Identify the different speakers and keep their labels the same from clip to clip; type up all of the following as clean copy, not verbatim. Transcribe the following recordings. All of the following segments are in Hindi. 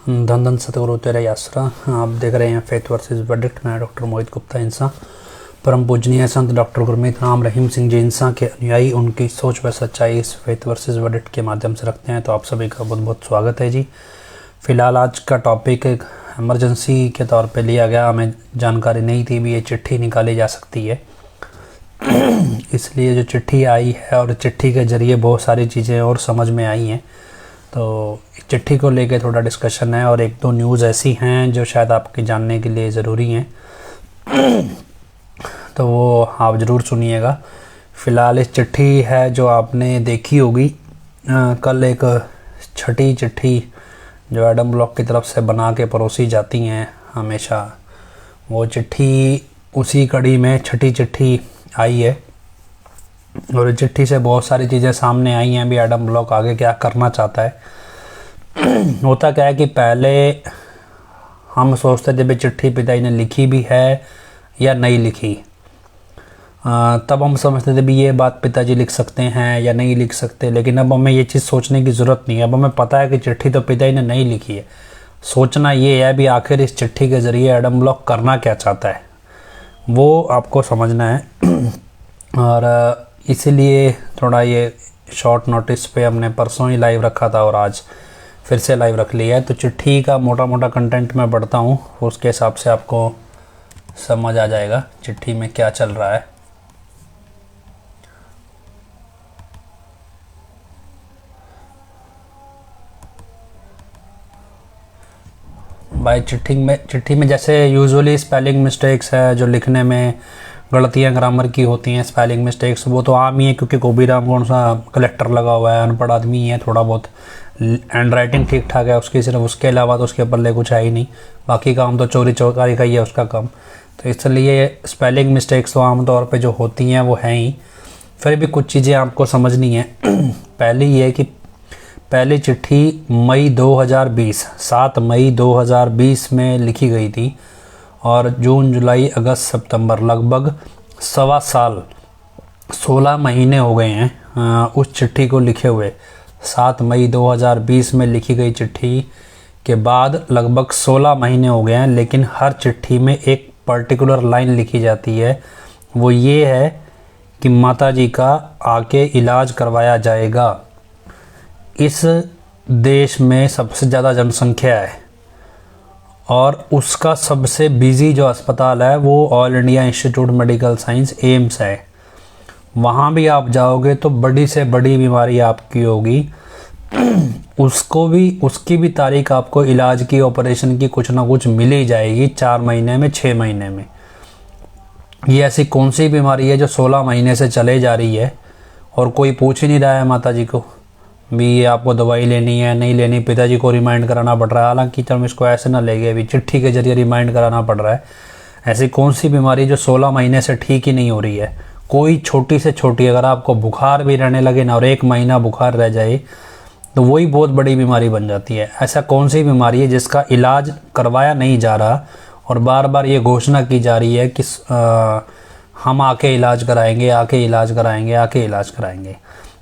Speaker 1: धन धन सतगुरु तेरा आसरा। आप देख रहे हैं फेथ वर्सेस वर्डिक्ट। मैं डॉक्टर मोहित गुप्ता इंसा, परम पूजनीय संत डॉक्टर गुरमीत राम रहीम सिंह जी इंसा के अनुयायी उनकी सोच व सच्चाई इस फेथ वर्सेस वर्डिक्ट के माध्यम से रखते हैं। तो आप सभी का बहुत बहुत स्वागत है जी। फ़िलहाल आज का टॉपिक एक इमरजेंसी के तौर पे लिया गया। हमें जानकारी नहीं थी भी ये चिट्ठी निकाली जा सकती है, इसलिए जो चिट्ठी आई है और चिट्ठी के ज़रिए बहुत सारी चीज़ें और समझ में आई हैं, तो चिट्ठी को लेके थोड़ा डिस्कशन है और एक दो न्यूज़ ऐसी हैं जो शायद आपके जानने के लिए ज़रूरी हैं, तो वो आप ज़रूर सुनिएगा। फ़िलहाल इस चिट्ठी है जो आपने देखी होगी, कल एक छठी चिट्ठी जो एडम ब्लॉक की तरफ से बना के परोसी जाती हैं हमेशा, वो चिट्ठी उसी कड़ी में छठी चिट्ठी आई है और चिट्ठी से बहुत सारी चीज़ें सामने आई हैं भी एडम ब्लॉक आगे क्या करना चाहता है। होता क्या है कि पहले हम सोचते थे भी चिट्ठी पिताजी ने लिखी भी है या नहीं लिखी, तब हम समझते थे भी ये बात पिताजी लिख सकते हैं या नहीं लिख सकते, लेकिन अब हमें ये चीज़ सोचने की ज़रूरत नहीं है। अब हमें पता है कि चिट्ठी तो पिताजी ने नहीं लिखी है। सोचना ये है भी आखिर इस चिट्ठी के ज़रिए एडम ब्लॉक करना क्या चाहता है, वो आपको समझना है। और इसीलिए थोड़ा ये शॉर्ट नोटिस पे हमने परसों ही लाइव रखा था और आज फिर से लाइव रख लिया है। तो चिट्ठी का मोटा मोटा कंटेंट मैं पढ़ता हूँ, उसके हिसाब से आपको समझ आ जाएगा चिट्ठी में क्या चल रहा है। भाई चिट्ठी में जैसे यूजुअली स्पेलिंग मिस्टेक्स है, जो लिखने में गलतियाँ ग्रामर की होती हैं, स्पेलिंग मिस्टेक्स, वो तो आम ही है क्योंकि गोबीराम कौन सा कलेक्टर लगा हुआ है, अनपढ़ आदमी है, थोड़ा बहुत हैंड राइटिंग ठीक ठाक है उसकी, सिर्फ उसके अलावा तो उसके पल्ले कुछ है ही नहीं। बाकी काम तो चोरी चौकारी का ही है उसका काम, तो इसलिए स्पेलिंग मिस्टेक्स तो आमतौर पे जो होती हैं वो हैं ही। फिर भी कुछ चीज़ें आपको समझनी है। पहली ये कि पहली चिट्ठी मई 2020 7 मई 2020 में लिखी गई थी और जून जुलाई अगस्त सितंबर लगभग सवा साल 16 महीने हो गए हैं उस चिट्ठी को लिखे हुए। 7 मई 2020 में लिखी गई चिट्ठी के बाद लगभग 16 महीने हो गए हैं, लेकिन हर चिट्ठी में एक पर्टिकुलर लाइन लिखी जाती है, वो ये है कि माताजी का आके इलाज करवाया जाएगा। इस देश में सबसे ज़्यादा जनसंख्या है और उसका सबसे बिजी जो अस्पताल है वो all India institute medical science AIIMS है। वहाँ भी आप जाओगे तो बड़ी से बड़ी बीमारी आपकी होगी, उसकी भी तारीख आपको इलाज की, ऑपरेशन की कुछ ना कुछ मिल ही जाएगी 4 महीने में 6 महीने में। ये ऐसी कौन सी बीमारी है जो 16 महीने से चले जा रही है और कोई पूछ ही नहीं रहा है माताजी को भी ये आपको दवाई लेनी है नहीं लेनी। पिताजी को रिमाइंड कराना पड़ रहा है, हालांकि चलो इसको ऐसे ना लेंगे, अभी चिट्ठी के जरिए रिमाइंड कराना पड़ रहा है। ऐसी कौन सी बीमारी जो 16 महीने से ठीक ही नहीं हो रही है। कोई छोटी से छोटी, अगर आपको बुखार भी रहने लगे ना और 1 महीना बुखार रह जाए तो वही बहुत बड़ी बीमारी बन जाती है। ऐसा कौन सी बीमारी है जिसका इलाज करवाया नहीं जा रहा और बार बार ये घोषणा की जा रही है कि हम आके इलाज कराएंगे, आके इलाज कराएंगे, आके इलाज कराएंगे।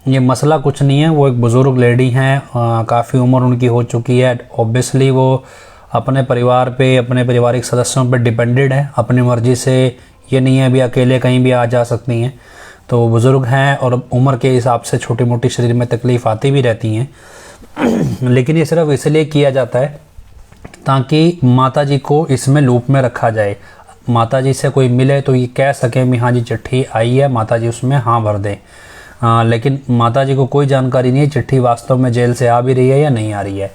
Speaker 1: ये मसला कुछ नहीं है। वो एक बुज़ुर्ग लेडी हैं, काफ़ी उम्र उनकी हो चुकी है। ऑब्वियसली वो अपने परिवार पे, अपने पारिवारिक सदस्यों पे डिपेंडेड है, अपनी मर्ज़ी से ये नहीं है भी अकेले कहीं भी आ जा सकती हैं। तो वो बुज़ुर्ग हैं और उम्र के हिसाब से छोटी मोटी शरीर में तकलीफ़ आती भी रहती हैं, लेकिन ये सिर्फ इसलिए किया जाता है ताकि माताजी को इसमें लूप में रखा जाए। माताजी से कोई मिले तो ये कह सकें भी हाँ जी चिट्ठी आई है, माताजी उसमें हाँ भर दें। लेकिन माताजी को कोई जानकारी नहीं है चिट्ठी वास्तव में जेल से आ भी रही है या नहीं आ रही है।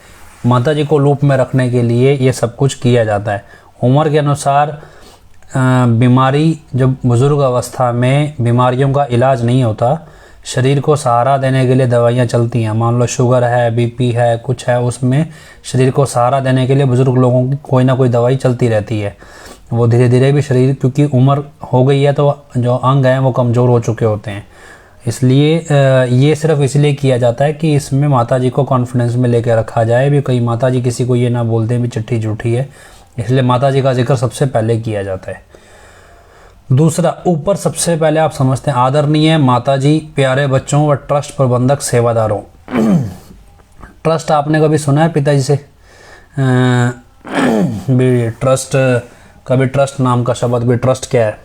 Speaker 1: माताजी को लूप में रखने के लिए ये सब कुछ किया जाता है। उम्र के अनुसार बीमारी, जब बुज़ुर्ग अवस्था में बीमारियों का इलाज नहीं होता, शरीर को सहारा देने के लिए दवाइयाँ चलती हैं। मान लो शुगर है, बीपी है, कुछ है, उसमें शरीर को सहारा देने के लिए बुज़ुर्ग लोगों की कोई ना कोई दवाई चलती रहती है। वो धीरे धीरे भी शरीर, क्योंकि उम्र हो गई है तो जो अंग हैं वो कमज़ोर हो चुके होते हैं, इसलिए ये सिर्फ इसलिए किया जाता है कि इसमें माताजी को कॉन्फिडेंस में लेकर रखा जाए भी कहीं माताजी किसी को ये ना बोल दें भी चिट्ठी झूठी है, इसलिए माताजी का जिक्र सबसे पहले किया जाता है। दूसरा, ऊपर सबसे पहले आप समझते हैं आदरणीय माताजी, प्यारे बच्चों व ट्रस्ट प्रबंधक सेवादारों। ट्रस्ट आपने कभी सुना है पिताजी से? भी ट्रस्ट, कभी ट्रस्ट नाम का शब्द भी, ट्रस्ट क्या है,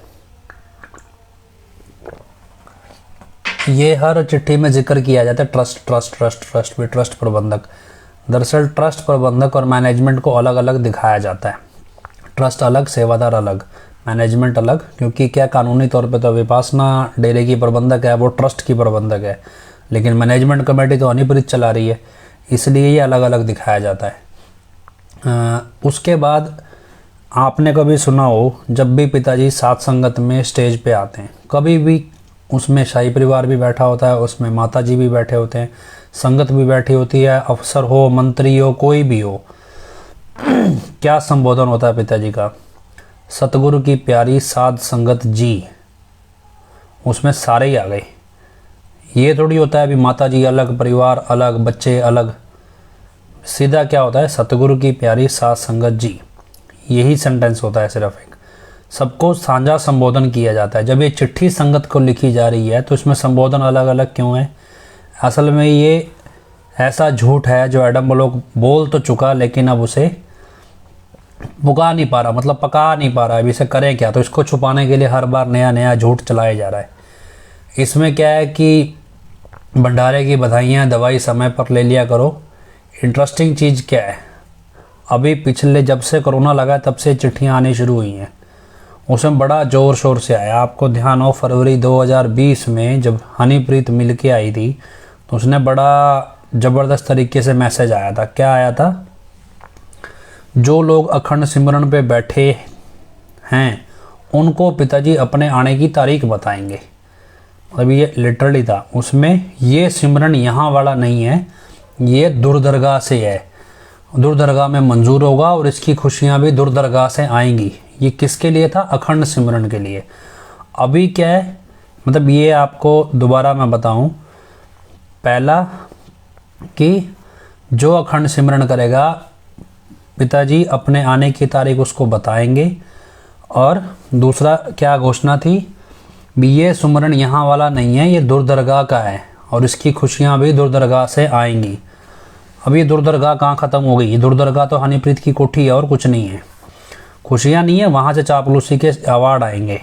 Speaker 1: ये हर चिट्ठी में जिक्र किया जाता है, ट्रस्ट ट्रस्ट ट्रस्ट ट्रस्ट भी, ट्रस्ट प्रबंधक। दरअसल ट्रस्ट प्रबंधक और मैनेजमेंट को अलग अलग दिखाया जाता है। ट्रस्ट अलग, सेवादार अलग, मैनेजमेंट अलग, क्योंकि क्या कानूनी तौर पे तो विपासना डेरे की प्रबंधक है, वो ट्रस्ट की प्रबंधक है, लेकिन मैनेजमेंट कमेटी तो हनीप्रीत चला रही है, इसलिए ये अलग अलग दिखाया जाता है। उसके बाद आपने कभी सुना हो, जब भी पिताजी साथ संगत में स्टेज पे आते हैं, कभी भी उसमें शाही परिवार भी बैठा होता है, उसमें माता जी भी बैठे होते हैं, संगत भी बैठी होती है, अफसर हो, मंत्री हो, कोई भी हो, क्या संबोधन होता है पिताजी का? सतगुरु की प्यारी साध संगत जी, उसमें सारे ही आ गए। ये थोड़ी होता है अभी माता जी अलग, परिवार अलग, बच्चे अलग, सीधा क्या होता है? सतगुरु की प्यारी साध संगत जी, यही सेंटेंस होता है सिर्फ एक। सबको साझा संबोधन किया जाता है। जब ये चिट्ठी संगत को लिखी जा रही है तो इसमें संबोधन अलग अलग क्यों है? असल में ये ऐसा झूठ है जो एडम ब्लॉक बोल तो चुका, लेकिन अब उसे पुका नहीं पा रहा, मतलब पका नहीं पा रहा है। अब इसे करें क्या? तो इसको छुपाने के लिए हर बार नया नया झूठ चलाया जा रहा है। इसमें क्या है कि भंडारे की बधाइयाँ, दवाई समय पर ले लिया करो। इंटरेस्टिंग चीज़ क्या है, अभी पिछले जब से कोरोना लगा तब से चिट्ठियाँ आनी शुरू हुई हैं, उसमें बड़ा ज़ोर शोर से आया। आपको ध्यान हो, फरवरी 2020 में जब हनीप्रीत मिल के आई थी तो उसने बड़ा ज़बरदस्त तरीके से मैसेज आया था। क्या आया था? जो लोग अखंड सिमरन पे बैठे हैं उनको पिताजी अपने आने की तारीख बताएंगे। अभी ये लिटरली था उसमें, ये सिमरन यहाँ वाला नहीं है, ये दुर्दरगाह से है, दुर्दरगाह में मंजूर होगा और इसकी खुशियाँ भी दुर्दरगाह से आएंगी। ये किसके लिए था? अखंड सिमरन के लिए। अभी क्या है, मतलब ये आपको दोबारा मैं बताऊं, पहला कि जो अखंड सिमरन करेगा पिताजी अपने आने की तारीख उसको बताएंगे, और दूसरा क्या घोषणा थी भी, ये सिमरन यहाँ वाला नहीं है, ये दुर्दरगाह का है और इसकी खुशियाँ भी दुर्दरगाह से आएंगी। अब ये दुर्दरगाह कहाँ ख़त्म हो गई? ये दुर्दरगाह तो हनीप्रीत की कोठी है और कुछ नहीं है, खुशियाँ नहीं है, वहाँ से चापलूसी के अवार्ड आएंगे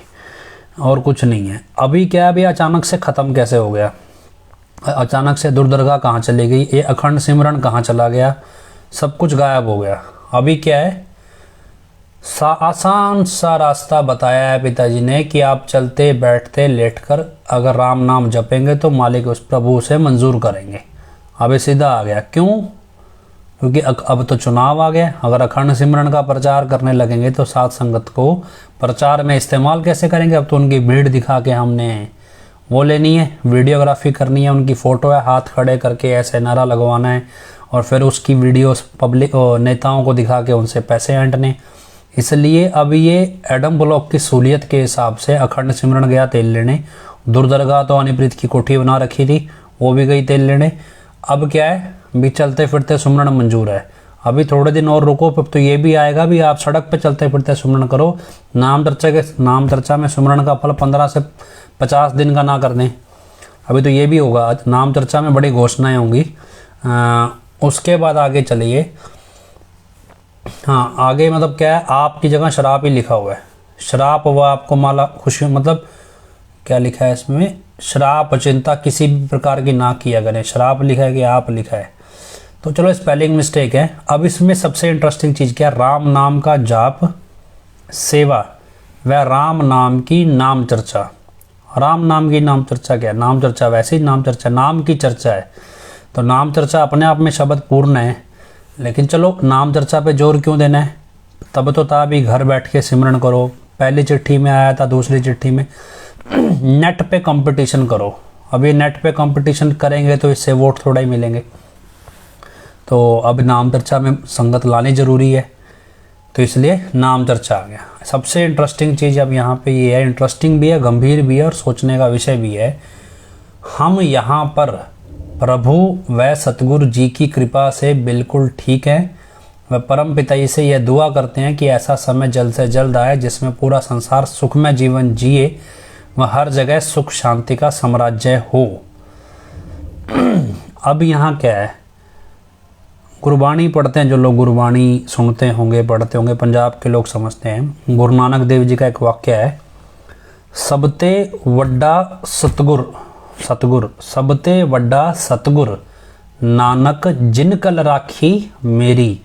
Speaker 1: और कुछ नहीं है। अभी क्या है, अभी अचानक से ख़त्म कैसे हो गया? अचानक से दुर्दरगाह कहाँ चली गई? ये अखंड सिमरन कहाँ चला गया? सब कुछ गायब हो गया। अभी क्या है, आसान सा रास्ता बताया है पिताजी ने कि आप चलते बैठते लेटकर अगर राम नाम जपेंगे तो मालिक उस प्रभु से मंजूर करेंगे। अभी सीधा आ गया। क्यों? क्योंकि अब तो चुनाव आ गया। अगर अखंड सिमरन का प्रचार करने लगेंगे तो साध संगत को प्रचार में इस्तेमाल कैसे करेंगे? अब तो उनकी भीड़ दिखा के हमने वो लेनी है, वीडियोग्राफी करनी है, उनकी फ़ोटो है, हाथ खड़े करके ऐसे नारा लगवाना है और फिर उसकी वीडियोस पब्लिक नेताओं को दिखा के उनसे पैसे ऐंठने। इसलिए अब ये एडम ब्लॉक की सहूलियत के हिसाब से अखंड सिमरन गया तेल लेने, दुर्दरगाह तो हनीप्रीत की कोठी बना रखी थी, वो भी गई तेल लेने। अब क्या है भी, चलते फिरते सुमरन मंजूर है। अभी थोड़े दिन और रुको, फिर तो ये भी आएगा भी आप सड़क पे चलते फिरते सुमरन करो। नाम चर्चा में सुमरन का फल 15 से 50 दिन का ना कर दें। अभी तो ये भी होगा, नाम चर्चा में बड़ी घोषणाएं होंगी। उसके बाद आगे चलिए। हाँ, आगे मतलब क्या है, आपकी जगह शराब ही लिखा हुआ है। शराब व आपको माला खुशी, मतलब क्या लिखा है इसमें? श्राप चिंता किसी भी प्रकार की ना किया करें। श्राप लिखा है कि आप लिखा है, तो चलो स्पेलिंग मिस्टेक है। अब इसमें सबसे इंटरेस्टिंग चीज़ क्या है? राम नाम का जाप, सेवा व राम नाम की नाम चर्चा। राम नाम की नाम चर्चा क्या है? नाम चर्चा वैसे ही नाम चर्चा, नाम की चर्चा है, तो नाम चर्चा अपने आप में शब्द पूर्ण है, लेकिन चलो नाम चर्चा पे जोर क्यों देना है? तब तो था भी घर बैठ के सिमरन करो। पहली चिट्ठी में आया था, दूसरी चिट्ठी में नेट पे कंपटीशन करो। अब ये नेट पे कंपटीशन करेंगे तो इससे वोट थोड़ा ही मिलेंगे, तो अब नाम चर्चा में संगत लानी ज़रूरी है, तो इसलिए नाम चर्चा आ गया। सबसे इंटरेस्टिंग चीज़ अब यहाँ पे ये है, इंटरेस्टिंग भी है, गंभीर भी है और सोचने का विषय भी है। हम यहाँ पर प्रभु व सतगुरु जी की कृपा से बिल्कुल ठीक हैं व परम पिता से यह दुआ करते हैं कि ऐसा समय जल्द से जल्द आए जिसमें पूरा संसार सुखमय जीवन जिए व हर जगह सुख शांति का साम्राज्य हो। अब यहाँ क्या है, गुरबाणी पढ़ते हैं जो लोग, गुरबाणी सुनते होंगे, पढ़ते होंगे, पंजाब के लोग समझते हैं। गुरु नानक देव जी का एक वाक्य है, सबते वड्डा सतगुर, सतगुर सबते वड्डा सतगुर नानक जिन कल राखी मेरी।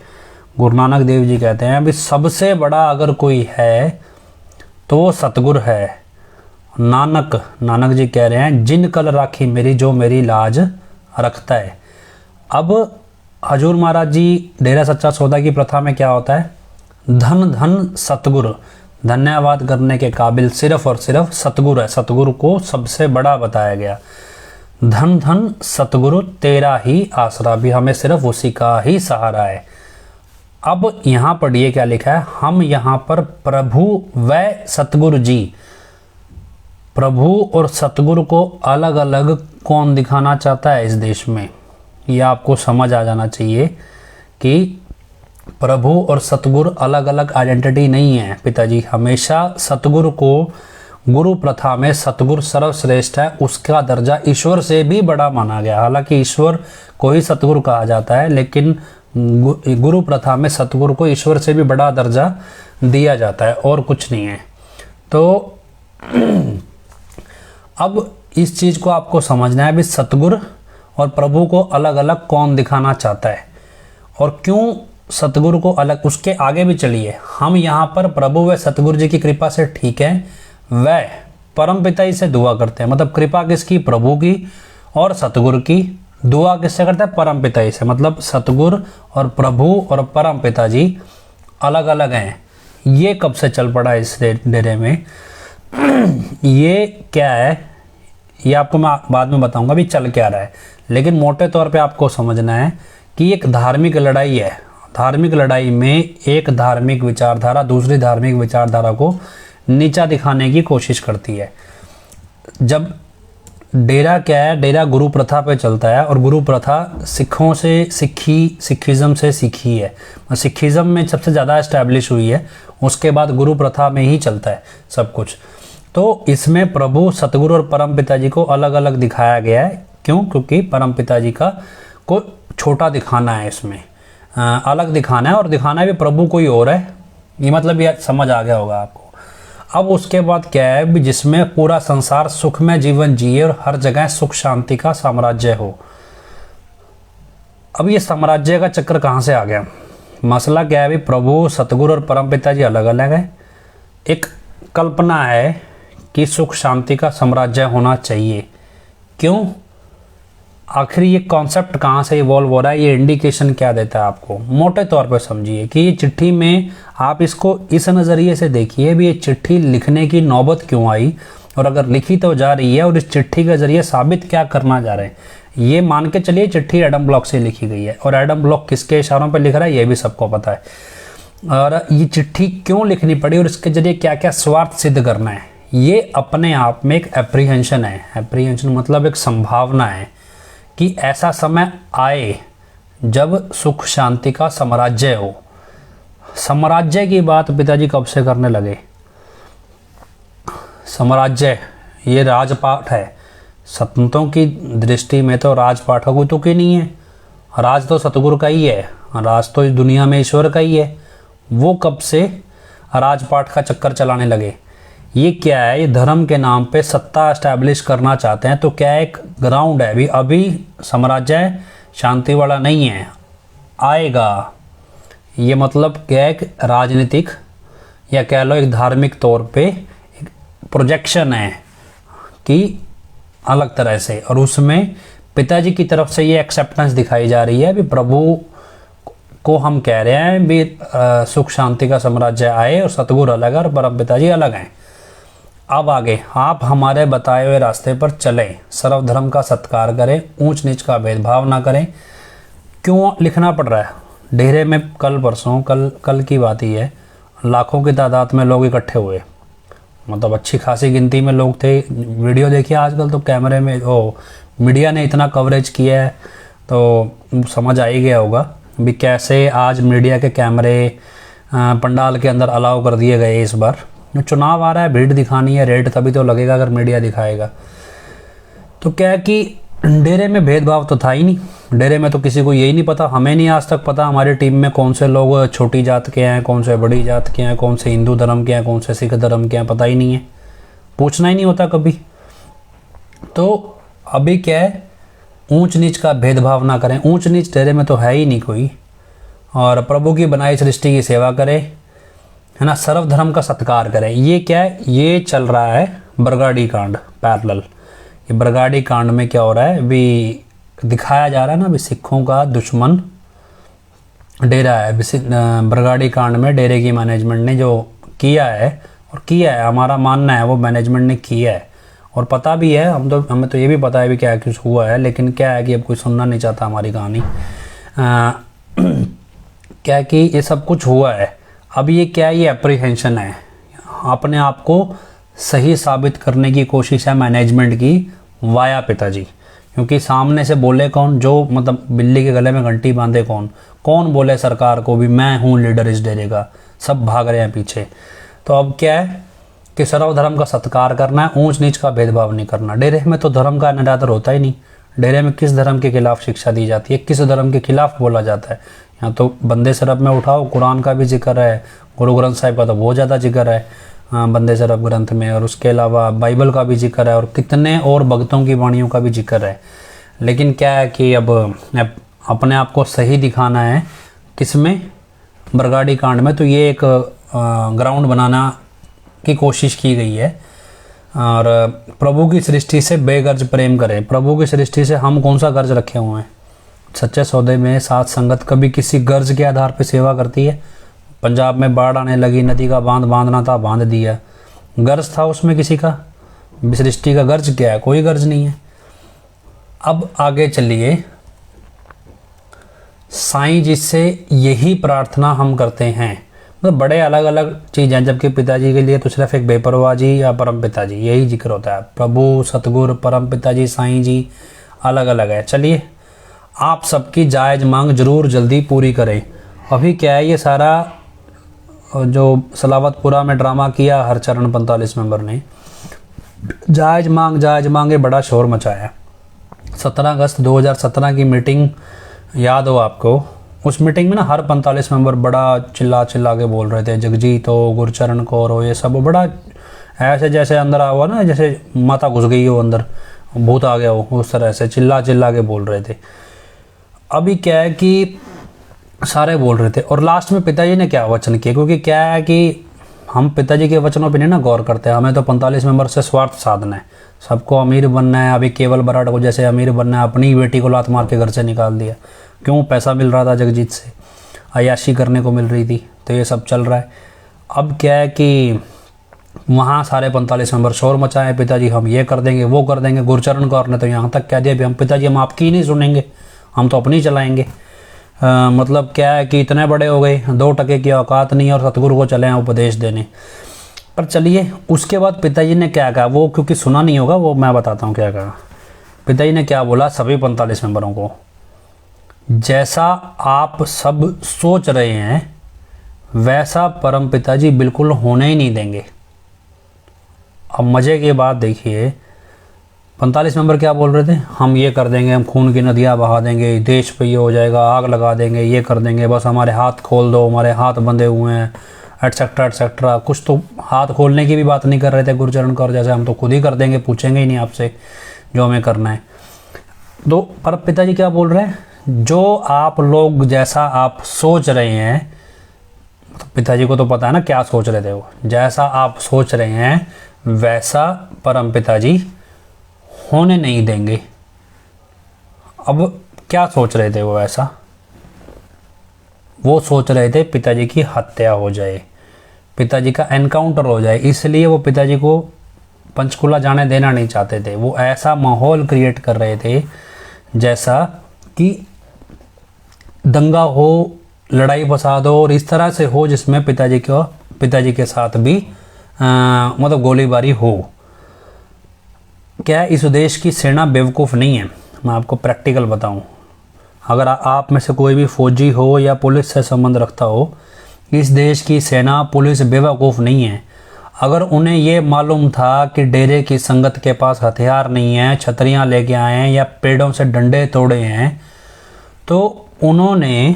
Speaker 1: गुरु नानक देव जी कहते हैं अभी सबसे बड़ा अगर कोई है तो वो सतगुर है। नानक, नानक जी कह रहे हैं जिन कल राखी मेरी, जो मेरी लाज रखता है। अब हजूर महाराज जी डेरा सच्चा सौदा की प्रथा में क्या होता है, धन धन सतगुर, धन्यवाद करने के काबिल सिर्फ और सिर्फ सतगुरु है। सतगुरु को सबसे बड़ा बताया गया। धन धन सतगुरु तेरा ही आसरा, भी हमें सिर्फ उसी का ही सहारा है। अब यहाँ पढ़िए क्या लिखा है, हम यहाँ पर प्रभु व सतगुरु जी, प्रभु और सतगुरु को अलग अलग कौन दिखाना चाहता है इस देश में, ये आपको समझ आ जाना चाहिए कि प्रभु और सतगुरु अलग अलग आइडेंटिटी नहीं है। पिताजी हमेशा सतगुरु को, गुरु प्रथा में सतगुरु सर्वश्रेष्ठ है, उसका दर्जा ईश्वर से भी बड़ा माना गया। हालांकि ईश्वर को ही सतगुरु कहा जाता है, लेकिन गुरु प्रथा में सतगुरु को ईश्वर से भी बड़ा दर्जा दिया जाता है और कुछ नहीं है। तो अब इस चीज़ को आपको समझना है भी सतगुरु और प्रभु को अलग अलग कौन दिखाना चाहता है और क्यों सतगुरु को अलग। उसके आगे भी चलिए, हम यहाँ पर प्रभु व सतगुरु जी की कृपा से ठीक है, वह परम पिता जी से दुआ करते हैं। मतलब कृपा किसकी, प्रभु की, और सतगुरु की। दुआ किससे करता है, परम पिता जी से। मतलब सतगुरु और प्रभु और परम पिता जी अलग अलग हैं। ये कब से चल पड़ा इस डेरे में, ये क्या है, ये आपको मैं बाद में बताऊंगा भी चल क्या रहा है। लेकिन मोटे तौर पे आपको समझना है कि एक धार्मिक लड़ाई है। धार्मिक लड़ाई में एक धार्मिक विचारधारा दूसरी धार्मिक विचारधारा को नीचा दिखाने की कोशिश करती है। जब डेरा क्या है, डेरा गुरु प्रथा पे चलता है और गुरु प्रथा सिखों से सिखिज़म से सीखी है। सिखिज़म में सबसे ज़्यादा इस्टेब्लिश हुई है, उसके बाद गुरु प्रथा में ही चलता है सब कुछ। तो इसमें प्रभु सतगुरु और परम पिताजी को अलग अलग दिखाया गया है। क्यों, क्योंकि परम पिताजी का को छोटा दिखाना है, इसमें अलग दिखाना है और दिखाना भी प्रभु कोई और है। ये मतलब ये समझ आ गया होगा आपको। अब उसके बाद क्या है भी, जिसमें पूरा संसार सुखमय जीवन जिए और हर जगह सुख शांति का साम्राज्य हो। अब ये साम्राज्य का चक्कर कहाँ से आ गया, मसला क्या है भी, प्रभु सतगुरु और परम पिताजी अलग अलग है। एक कल्पना है कि सुख शांति का साम्राज्य होना चाहिए। क्यों, आखिर ये कॉन्सेप्ट कहाँ से इवॉल्व हो रहा है, ये इंडिकेशन क्या देता है आपको। मोटे तौर पर समझिए कि ये चिट्ठी में आप इसको इस नज़रिए से देखिए भी, ये चिट्ठी लिखने की नौबत क्यों आई और अगर लिखी तो जा रही है और इस चिट्ठी के जरिए साबित क्या करना जा रहे हैं। ये मान के चलिए चिट्ठी एडम ब्लॉक से लिखी गई है और एडम ब्लॉक किसके इशारों पर लिख रहा है ये भी सबको पता है। और ये चिट्ठी क्यों लिखनी पड़ी और इसके जरिए क्या क्या स्वार्थ सिद्ध करना है, ये अपने आप में एक एप्रीहेंशन है। एप्रीहेंशन मतलब एक संभावना है कि ऐसा समय आए जब सुख शांति का साम्राज्य हो। साम्राज्य की बात पिताजी कब से करने लगे। साम्राज्य ये राजपाट है। संतों की दृष्टि में तो राजपाट का कोई तुक ही नहीं है। राज तो सतगुरु का ही है, राज तो इस दुनिया में ईश्वर का ही है। वो कब से राजपाट का चक्कर चलाने लगे। ये क्या है, ये धर्म के नाम पे सत्ता एस्टैब्लिश करना चाहते हैं। तो क्या एक ग्राउंड है, अभी साम्राज्य शांति वाला नहीं है, आएगा। ये मतलब क्या है, एक राजनीतिक या कह लो एक धार्मिक तौर पे एक प्रोजेक्शन है कि अलग तरह से, और उसमें पिताजी की तरफ से ये एक्सेप्टेंस दिखाई जा रही है भी प्रभु को हम कह रहे हैं भी सुख शांति का साम्राज्य आए और सतगुरु अलग है और परम पिताजी अलग हैं। अब आगे आप हमारे बताए हुए रास्ते पर चलें, सर्वधर्म का सत्कार करें, ऊंच नीच का भेदभाव ना करें। क्यों लिखना पड़ रहा है, डेरे में कल परसों कल की बात ही है, लाखों की तादाद में लोग इकट्ठे हुए, मतलब अच्छी खासी गिनती में लोग थे। वीडियो देखिए आजकल तो कैमरे में मीडिया ने इतना कवरेज किया है तो समझ आ ही गया होगा भी कैसे आज मीडिया के कैमरे पंडाल के अंदर अलाउ कर दिए गए। इस बार चुनाव आ रहा है, भीड़ दिखानी है, रेट तभी तो लगेगा अगर मीडिया दिखाएगा। तो क्या है कि डेरे में भेदभाव तो था ही नहीं, डेरे में तो किसी को यही नहीं पता, हमें नहीं आज तक पता हमारी टीम में कौन से लोग छोटी जात के हैं, कौन से बड़ी जात के हैं, कौन से हिंदू धर्म के हैं, कौन से सिख धर्म के हैं, पता ही नहीं है, पूछना ही नहीं होता कभी। तो अभी क्या है, ऊंच नीच का भेदभाव ना करें, ऊंच नीच डेरे में तो है ही नहीं कोई, और प्रभु की बनाई सृष्टि की सेवा करें, है ना, सर्वधर्म का सत्कार करें। ये क्या है, ये चल रहा है बरगाड़ी कांड पैरेलल। ये बरगाड़ी कांड में क्या हो रहा है, भी दिखाया जा रहा है ना, भी सिखों का दुश्मन डेरा है। बरगाड़ी कांड में डेरे की मैनेजमेंट ने जो किया है, और किया है, हमारा मानना है वो मैनेजमेंट ने किया है, और पता भी है, हमें तो ये भी पता है भी क्या कुछ हुआ है, लेकिन क्या है कि अब कोई सुनना नहीं चाहता हमारी कहानी। क्या है कि ये सब कुछ हुआ है, अब ये क्या है, ये एप्रीहेंशन है, अपने आप को सही साबित करने की कोशिश है मैनेजमेंट की वाया पिताजी। क्योंकि सामने से बोले कौन, जो मतलब बिल्ली के गले में घंटी बांधे कौन बोले सरकार को भी मैं हूँ लीडर इस डेरे का, सब भाग रहे हैं पीछे। तो अब क्या है कि सर्वधर्म का सत्कार करना है, ऊंच नीच का भेदभाव नहीं करना। डेरे में तो धर्म का निरादर होता ही नहीं। डेरे में किस धर्म के खिलाफ शिक्षा दी जाती है, किस धर्म के खिलाफ बोला जाता है। यहाँ तो बंदे सरब में उठाओ, कुरान का भी जिक्र है, गुरु ग्रंथ साहिब का तो बहुत ज़्यादा जिक्र है बंदे सरब ग्रंथ में, और उसके अलावा बाइबल का भी जिक्र है, और कितने और भक्तों की वाणियों का भी जिक्र है। लेकिन क्या है कि अब अपने आप को सही दिखाना है, किसमें, बरगाड़ी कांड में। तो ये एक ग्राउंड बनाना की कोशिश की गई है। और प्रभु की सृष्टि से बेगर्ज प्रेम करें। प्रभु की सृष्टि से हम कौन सा गर्ज रखे हुए हैं? सच्चे सौदे में साथ संगत कभी किसी गर्ज के आधार पर सेवा करती है? पंजाब में बाढ़ आने लगी, नदी का बांध बांधना था, बांध दिया, गर्ज था उसमें किसी का? सृष्टि का गर्ज क्या है? कोई गर्ज नहीं है। अब आगे चलिए, साईं जी से यही प्रार्थना हम करते हैं। मतलब बड़े अलग अलग चीज़ें, जबकि पिताजी के लिए तो सिर्फ एक बेपरवाह जी या परम पिताजी यही जिक्र होता है। प्रभु, सतगुरु, परम पिताजी, साईं जी अलग अलग है। चलिए, आप सबकी जायज़ मांग जरूर जल्दी पूरी करें। अभी क्या है, ये सारा जो सलावतपुरा में ड्रामा किया हरचरण 45 मेंबर ने, जायज़ मांग ये बड़ा शोर मचाया। 17 अगस्त 2017 की मीटिंग याद हो आपको? उस मीटिंग में ना हर 45 मेंबर बड़ा चिल्ला के बोल रहे थे, जगजीत हो, गुरचरण कौर हो, ये सब बड़ा ऐसे जैसे अंदर आ हुआ ना, जैसे माता घुस गई हो अंदर, भूत आ गया हो, उस तरह से चिल्ला के बोल रहे थे। अभी क्या है कि सारे बोल रहे थे, और लास्ट में पिताजी ने क्या वचन किया, क्योंकि क्या है कि हम पिताजी के वचनों पे नहीं ना गौर करते, हमें तो 45 मेंबर से स्वार्थ साधना है, सबको अमीर बनना है। अभी केवल बराड़ को जैसे अमीर बनना है, अपनी बेटी को लात मार के घर से निकाल दिया। क्यों? पैसा मिल रहा था जगजीत से, अय्याशी करने को मिल रही थी, तो ये सब चल रहा है। अब क्या है कि वहाँ सारे 45 मेंबर शोर मचाए, पिताजी हम ये कर देंगे, वो कर देंगे। गुरचरण कौर ने तो यहाँ तक कह दिया भी हम पिताजी हम आपकी ही नहीं सुनेंगे, हम तो अपनी चलाएंगे। मतलब क्या है कि इतने बड़े हो गए, 2 टके की औकात नहीं और सतगुरु को चले हैं उपदेश देने। पर चलिए, उसके बाद पिताजी ने क्या कहा, वो क्योंकि सुना नहीं होगा, वो मैं बताता हूँ क्या कहा। पिताजी ने क्या बोला सभी 45 मेंबरों को, जैसा आप सब सोच रहे हैं वैसा परम पिताजी बिल्कुल होने ही नहीं देंगे। अब मज़े की बात देखिए, 45 मेंबर क्या बोल रहे थे, हम ये कर देंगे, हम खून की नदियाँ बहा देंगे, देश पे ये हो जाएगा, आग लगा देंगे, ये कर देंगे, बस हमारे हाथ खोल दो, हमारे हाथ बंधे हुए हैं, एटसेट्रा एटसेट्रा। कुछ तो हाथ खोलने की भी बात नहीं कर रहे थे गुरचरण कौर जैसे, हम तो खुद ही कर देंगे, पूछेंगे ही नहीं आपसे जो हमें करना है। तो पर पिताजी क्या बोल रहे हैं, जो आप लोग जैसा आप सोच रहे हैं, तो पिताजी को तो पता है ना क्या सोच रहे थे वो, जैसा आप सोच रहे हैं वैसा परम पिताजी होने नहीं देंगे। अब क्या सोच रहे थे वो ऐसा? वो सोच रहे थे पिताजी की हत्या हो जाए, पिताजी का एनकाउंटर हो जाए, इसलिए वो पिताजी को पंचकुला जाने देना नहीं चाहते थे। वो ऐसा माहौल क्रिएट कर रहे थे जैसा कि दंगा हो, लड़ाई फसाद हो, और इस तरह से हो जिसमें पिताजी के साथ भी मतलब गोलीबारी हो। क्या इस देश की सेना बेवकूफ़ नहीं है? मैं आपको प्रैक्टिकल बताऊं, अगर आप में से कोई भी फौजी हो या पुलिस से संबंध रखता हो, इस देश की सेना पुलिस बेवकूफ़ नहीं है। अगर उन्हें ये मालूम था कि डेरे की संगत के पास हथियार नहीं है, छतरियाँ लेके आए हैं या पेड़ों से डंडे तोड़े हैं, तो उन्होंने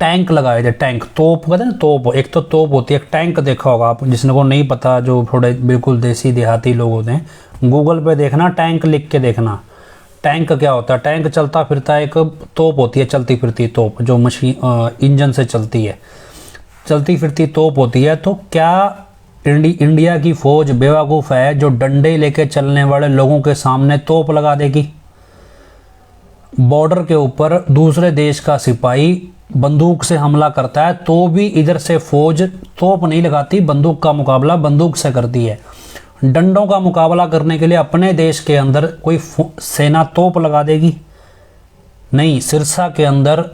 Speaker 1: टैंक लगाए थे, टैंक, तोप कहते हैं ना, तोप, एक तो तोप होती है, एक टैंक देखा होगा आप, जिसने को नहीं पता, जो थोड़े बिल्कुल देसी देहाती लोग होते हैं, गूगल पे देखना, टैंक लिख के देखना, टैंक क्या होता है। टैंक चलता फिरता एक तोप होती है, चलती फिरती तोप, जो मशीन इंजन से चलती है, चलती फिरती तोप होती है। तो क्या इंडिया की फौज बेवकूफ़ है जो डंडे लेके चलने वाले लोगों के सामने तोप लगा देगी? बॉर्डर के ऊपर दूसरे देश का सिपाही बंदूक से हमला करता है तो भी इधर से फौज तोप नहीं लगाती, बंदूक का मुकाबला बंदूक से करती है। डंडों का मुकाबला करने के लिए अपने देश के अंदर कोई सेना तोप लगा देगी? नहीं। सिरसा के अंदर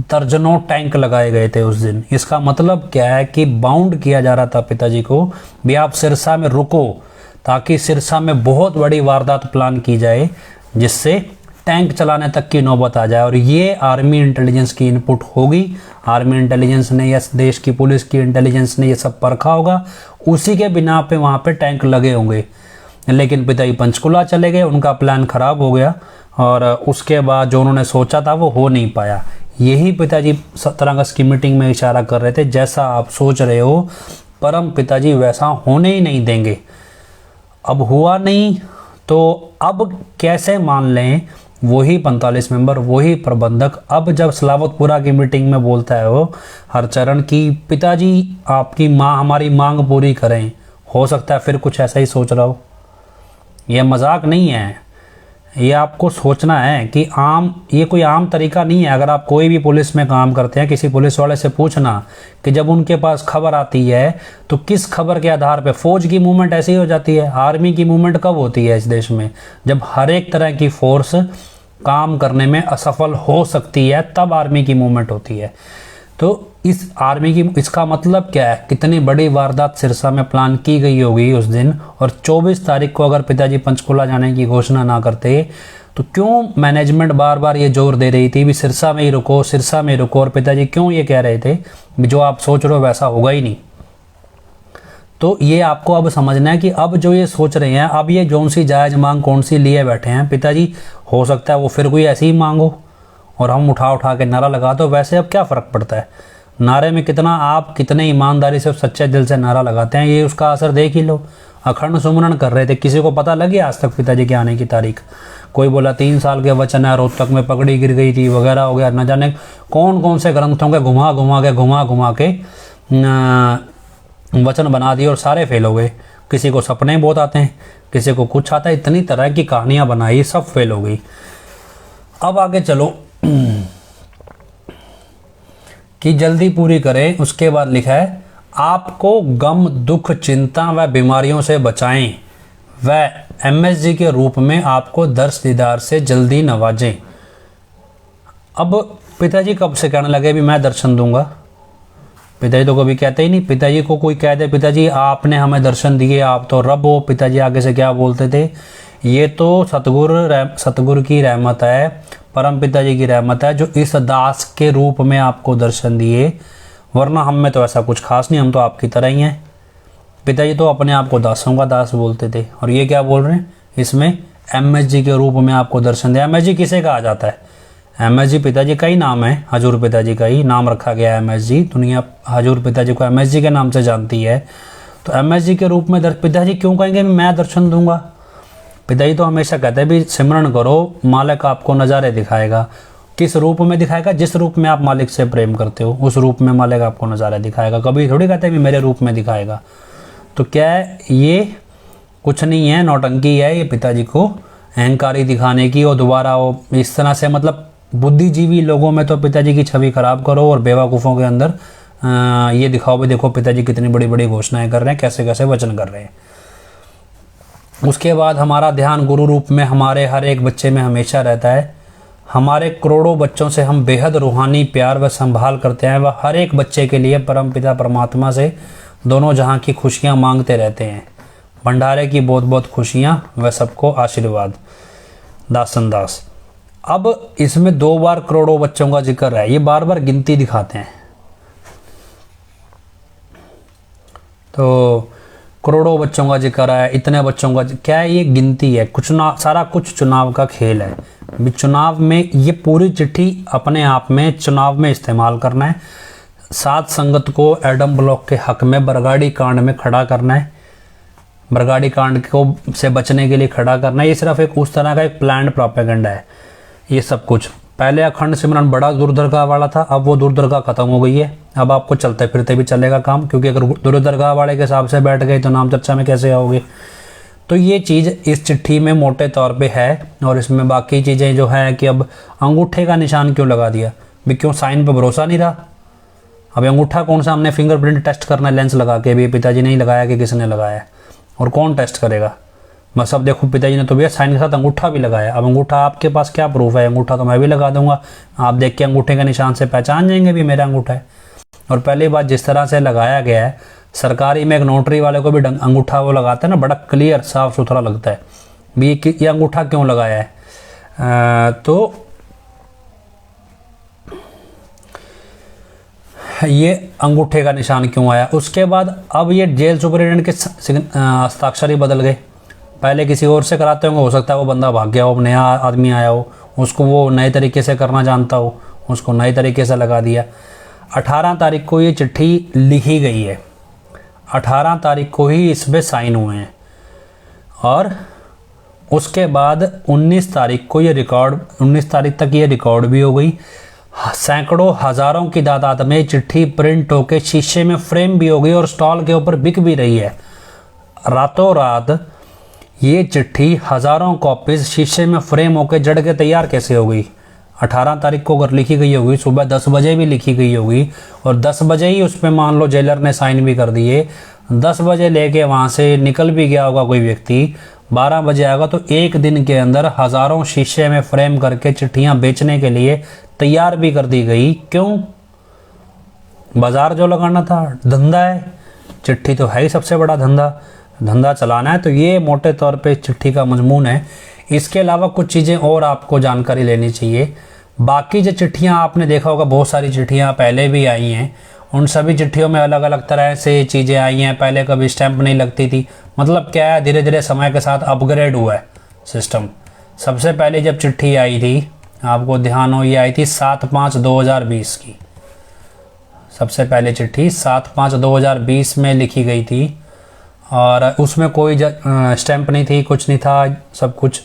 Speaker 1: दर्जनों टैंक लगाए गए थे उस दिन। इसका मतलब क्या है कि बाउंड किया जा रहा था पिताजी को भी आप सिरसा में रुको, ताकि सिरसा में बहुत बड़ी वारदात प्लान की जाए जिससे टैंक चलाने तक की नौबत आ जाए। और ये आर्मी इंटेलिजेंस की इनपुट होगी, आर्मी इंटेलिजेंस ने या देश की पुलिस की इंटेलिजेंस ने ये सब परखा होगा, उसी के बिना पे वहाँ पे टैंक लगे होंगे। लेकिन पिताजी पंचकुला चले गए, उनका प्लान खराब हो गया और उसके बाद जो उन्होंने सोचा था वो हो नहीं पाया। यही पिताजी 17 अगस्त की मीटिंग में इशारा कर रहे थे, जैसा आप सोच रहे हो परम पिताजी वैसा होने ही नहीं देंगे। अब हुआ नहीं तो अब कैसे मान लें? वही 45 मेंबर, वही प्रबंधक, अब जब सलावतपुरा की मीटिंग में बोलता है वो हरचरण की पिताजी आपकी माँ हमारी मांग पूरी करें, हो सकता है फिर कुछ ऐसा ही सोच रहा हो। यह मजाक नहीं है, ये आपको सोचना है कि ये कोई आम तरीका नहीं है। अगर आप कोई भी पुलिस में काम करते हैं, किसी पुलिस वाले से पूछना कि जब उनके पास खबर आती है तो किस खबर के आधार पे, फौज की मूवमेंट ऐसी हो जाती है। आर्मी की मूवमेंट कब होती है इस देश में? जब हर एक तरह की फोर्स काम करने में असफल हो सकती है, तब आर्मी की मूवमेंट होती है। तो इस आर्मी की, इसका मतलब क्या है? कितनी बड़ी वारदात सिरसा में प्लान की गई होगी उस दिन, और 24 तारीख को अगर पिताजी पंचकुला जाने की घोषणा ना करते तो क्यों मैनेजमेंट बार बार ये जोर दे रही थी भी सिरसा में ही रुको, सिरसा में रुको, और पिताजी क्यों ये कह रहे थे जो आप सोच रहे हो वैसा होगा ही नहीं। तो ये आपको अब समझना है कि अब जो ये सोच रहे हैं, अब ये कौन सी जायज़ मांग कौन सी लिए बैठे हैं पिताजी, हो सकता है वो फिर कोई ऐसी ही मांग हो और हम उठा उठा के नारा लगा दो। वैसे अब क्या फ़र्क पड़ता है नारे में, कितना आप कितने ईमानदारी से सच्चे दिल से नारा लगाते हैं, ये उसका असर देख ही लो। अखंड सुमरन कर रहे थे, किसी को पता लगी आज तक पिताजी के आने की तारीख? कोई बोला 3 साल के वचन है, रोहतक में पगड़ी गिर गई थी वगैरह हो गया, न जाने कौन कौन से ग्रंथों के घुमा घुमा के वचन बना दिए और सारे फेल हो गए। किसी को सपने बहुत आते हैं, किसी को कुछ आता है, इतनी तरह की कहानियाँ बनाई, सब फेल हो गई। अब आगे चलो कि जल्दी पूरी करें। उसके बाद लिखा है आपको गम दुख चिंता व बीमारियों से बचाएं व एमएसजी के रूप में आपको दर्श दीदार से जल्दी नवाजें। अब पिताजी कब से कहने लगे भी मैं दर्शन दूंगा? पिताजी तो कभी कहते ही नहीं। पिताजी को कोई कह दे पिताजी आपने हमें दर्शन दिए, आप तो रब हो, पिताजी आगे से क्या बोलते थे? ये तो सतगुरु की रहमत है, परम पिताजी की रहमत है जो इस दास के रूप में आपको दर्शन दिए, वरना हम में तो ऐसा कुछ खास नहीं, हम तो आपकी तरह ही हैं। पिताजी तो अपने आप को दासों का दास बोलते थे, और ये क्या बोल रहे हैं इसमें? एमएसजी के रूप में आपको दर्शन दिया। एमएसजी किसे कहा जाता है? एमएसजी पिताजी का ही नाम है, हजूर पिताजी का ही नाम रखा गया है एमएसजी। दुनिया हजूर पिताजी को एमएसजी के नाम से जानती है। तो एमएसजी के रूप में पिताजी क्यों कहेंगे मैं दर्शन दूंगा? पिताजी तो हमेशा कहते हैं भी सिमरन करो, मालिक आपको नज़ारे दिखाएगा। किस रूप में दिखाएगा? जिस रूप में आप मालिक से प्रेम करते हो उस रूप में मालिक आपको नज़ारे दिखाएगा। कभी थोड़ी कहते भी मेरे रूप में दिखाएगा। तो क्या है, ये कुछ नहीं है, नौटंकी है ये पिताजी को अहंकारी दिखाने की, और दोबारा वो इस तरह से, मतलब बुद्धिजीवी लोगों में तो पिताजी की छवि खराब करो और बेवकूफ़ों के अंदर ये दिखाओ भी देखो पिताजी कितनी बड़ी बड़ी घोषणाएं कर रहे हैं, कैसे कैसे वचन कर रहे हैं। उसके बाद हमारा ध्यान गुरु रूप में हमारे हर एक बच्चे में हमेशा रहता है। हमारे करोड़ों बच्चों से हम बेहद रूहानी प्यार व संभाल करते हैं। वह हर एक बच्चे के लिए परमपिता परमात्मा से दोनों जहां की खुशियां मांगते रहते हैं। भंडारे की बहुत बहुत खुशियां व सबको आशीर्वाद। दासन दास। अब इसमें 2 बार करोड़ों बच्चों का जिक्र है, ये बार बार गिनती दिखाते हैं। तो करोड़ों बच्चों का जिक्र है, इतने बच्चों का क्या है, ये गिनती है, कुछ ना, सारा कुछ चुनाव का खेल है। चुनाव में ये पूरी चिट्ठी अपने आप में चुनाव में इस्तेमाल करना है। सात संगत को एडम ब्लॉक के हक में बरगाड़ी कांड में खड़ा करना है, बरगाड़ी कांड को से बचने के लिए खड़ा करना है। ये सिर्फ एक उस तरह का एक प्लान्ड प्रोपेगेंडा है ये सब कुछ। पहले अखंड सिमरन बड़ा दुर्दरगाह वाला था, अब वो दुर्दरगाह खत्म हो गई है। अब आपको चलते फिरते भी चलेगा काम, क्योंकि अगर दुर्दरगाह वाले के हिसाब से बैठ गए तो नाम चर्चा में कैसे आओगे। तो ये चीज़ इस चिट्ठी में मोटे तौर पे है। और इसमें बाकी चीज़ें जो है कि अब अंगूठे का निशान क्यों लगा दिया भी, क्यों साइन पे भरोसा नहीं रहा। अब अंगूठा कौन सा हमने फिंगरप्रिंट टेस्ट करना है लेंस लगा के, भी पिताजी ने ही लगाया कि किसने लगाया, और कौन टेस्ट करेगा। बस अब देखो पिताजी ने तो भैया साइन के साथ अंगूठा भी लगाया। अब अंगूठा आपके पास क्या प्रूफ है, अंगूठा तो मैं भी लगा दूंगा, आप देख के अंगूठे के निशान से पहचान जाएंगे भी मेरा अंगूठा है। और पहली बात जिस तरह से लगाया गया है, सरकारी में एक नोटरी वाले को भी अंगूठा वो लगाता है ना, बड़ा क्लियर साफ सुथरा लगता है भी ये अंगूठा क्यों लगाया है। तो ये अंगूठे का निशान क्यों आया। उसके बाद अब ये जेल सुपरिटेंडेंट के हस्ताक्षर ही बदल गए। पहले किसी और से कराते होंगे, हो सकता है वो बंदा भाग गया हो, नया आदमी आया हो, उसको वो नए तरीके से करना जानता हो, उसको नए तरीके से लगा दिया। 18 तारीख को ये चिट्ठी लिखी गई है, 18 तारीख को ही इस पर साइन हुए हैं। और उसके बाद 19 तारीख को ये रिकॉर्ड, 19 तारीख तक ये रिकॉर्ड भी हो गई। सैकड़ों हजारों की तादाद में चिट्ठी प्रिंट होकर शीशे में फ्रेम भी हो गई और स्टॉल के ऊपर बिक भी रही है। रातों रात ये चिट्ठी हजारों कॉपीज शीशे में फ्रेम होकर जड़ के तैयार कैसे हो गई। 18 तारीख को अगर लिखी गई होगी, सुबह 10 बजे भी लिखी गई होगी, और 10 बजे ही उस पर मान लो जेलर ने साइन भी कर दिए, 10 बजे लेके वहाँ से निकल भी गया होगा कोई व्यक्ति, 12 बजे आएगा, तो एक दिन के अंदर हजारों शीशे में फ्रेम करके चिट्ठियाँ बेचने के लिए तैयार भी कर दी गई। क्यों? बाजार जो लगाना था, धंधा है, चिट्ठी तो है ही सबसे बड़ा धंधा चलाना है। तो ये मोटे तौर पे चिट्ठी का मजमून है। इसके अलावा कुछ चीज़ें और आपको जानकारी लेनी चाहिए। बाकी जो चिट्ठियाँ आपने देखा होगा, बहुत सारी चिट्ठियाँ पहले भी आई हैं, उन सभी चिट्ठियों में अलग अलग तरह से चीज़ें आई हैं। पहले कभी स्टैंप नहीं लगती थी, मतलब क्या है, धीरे धीरे समय के साथ अपग्रेड हुआ है सिस्टम। सबसे पहले जब चिट्ठी आई थी, आपको ध्यान हो, ये आई थी 7/5/2020 की। सबसे पहले चिट्ठी 7/5/2020 में लिखी गई थी, और उसमें कोई स्टैंप नहीं थी, कुछ नहीं था, सब कुछ।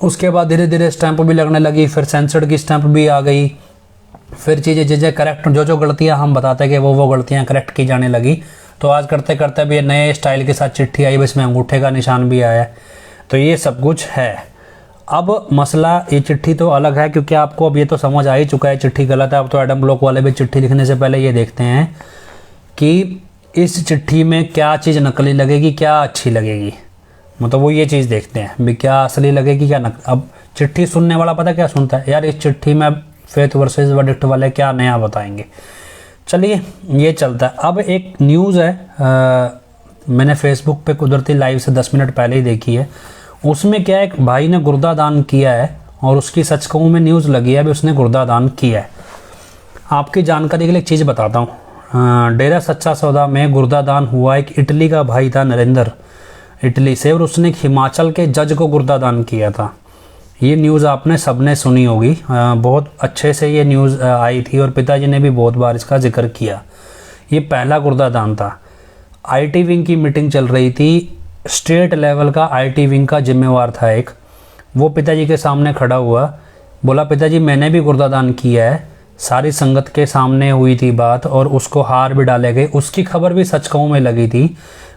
Speaker 1: उसके बाद धीरे धीरे स्टैंप भी लगने लगी, फिर सेंसर्ड की स्टैंप भी आ गई, फिर चीज़ें करेक्ट, जो गलतियां हम बताते कि वो गलतियां करेक्ट की जाने लगी। तो आज करते करते भी नए स्टाइल के साथ चिट्ठी आई, इसमें अंगूठे का निशान भी आया। तो ये सब कुछ है। अब मसला, ये चिट्ठी तो अलग है, क्योंकि आपको अब ये तो समझ आ ही चुका है चिट्ठी गलत है। अब तो एडम ब्लॉक वाले भी चिट्ठी लिखने से पहले ये देखते हैं कि इस चिट्ठी में क्या चीज़ नकली लगेगी, क्या अच्छी लगेगी, मतलब वो ये चीज़ देखते हैं भी क्या असली लगेगी, क्या अब चिट्ठी सुनने वाला पता क्या सुनता है, यार इस चिट्ठी में फेथ वर्सेस वर्डिक्ट वाले क्या नया बताएंगे। चलिए ये चलता है। अब एक न्यूज़ है, मैंने फेसबुक पे कुदरती लाइव से 10 मिनट पहले ही देखी है। उसमें क्या है, एक भाई ने गुर्दा दान किया है, और उसकी सच कहूँ में न्यूज़ लगी है भी उसने गुर्दा दान किया है। आपकी जानकारी के लिए एक चीज़ बताता हूँ। डेरा सच्चा सौदा में गुर्दा दान हुआ। एक इटली का भाई था, नरेंद्र, इटली से, और उसने हिमाचल के जज को गुर्दा दान किया था। ये न्यूज़ आपने सबने सुनी होगी, बहुत अच्छे से ये न्यूज़ आई थी, और पिताजी ने भी बहुत बार इसका जिक्र किया। ये पहला गुर्दा दान था। आईटी विंग की मीटिंग चल रही थी, स्टेट लेवल का आईटी विंग का जिम्मेवार था एक, वो पिताजी के सामने खड़ा हुआ, बोला पिताजी मैंने भी गुर्दा दान किया है। सारी संगत के सामने हुई थी बात, और उसको हार भी डाले गए। उसकी खबर भी सच कहूँ में लगी थी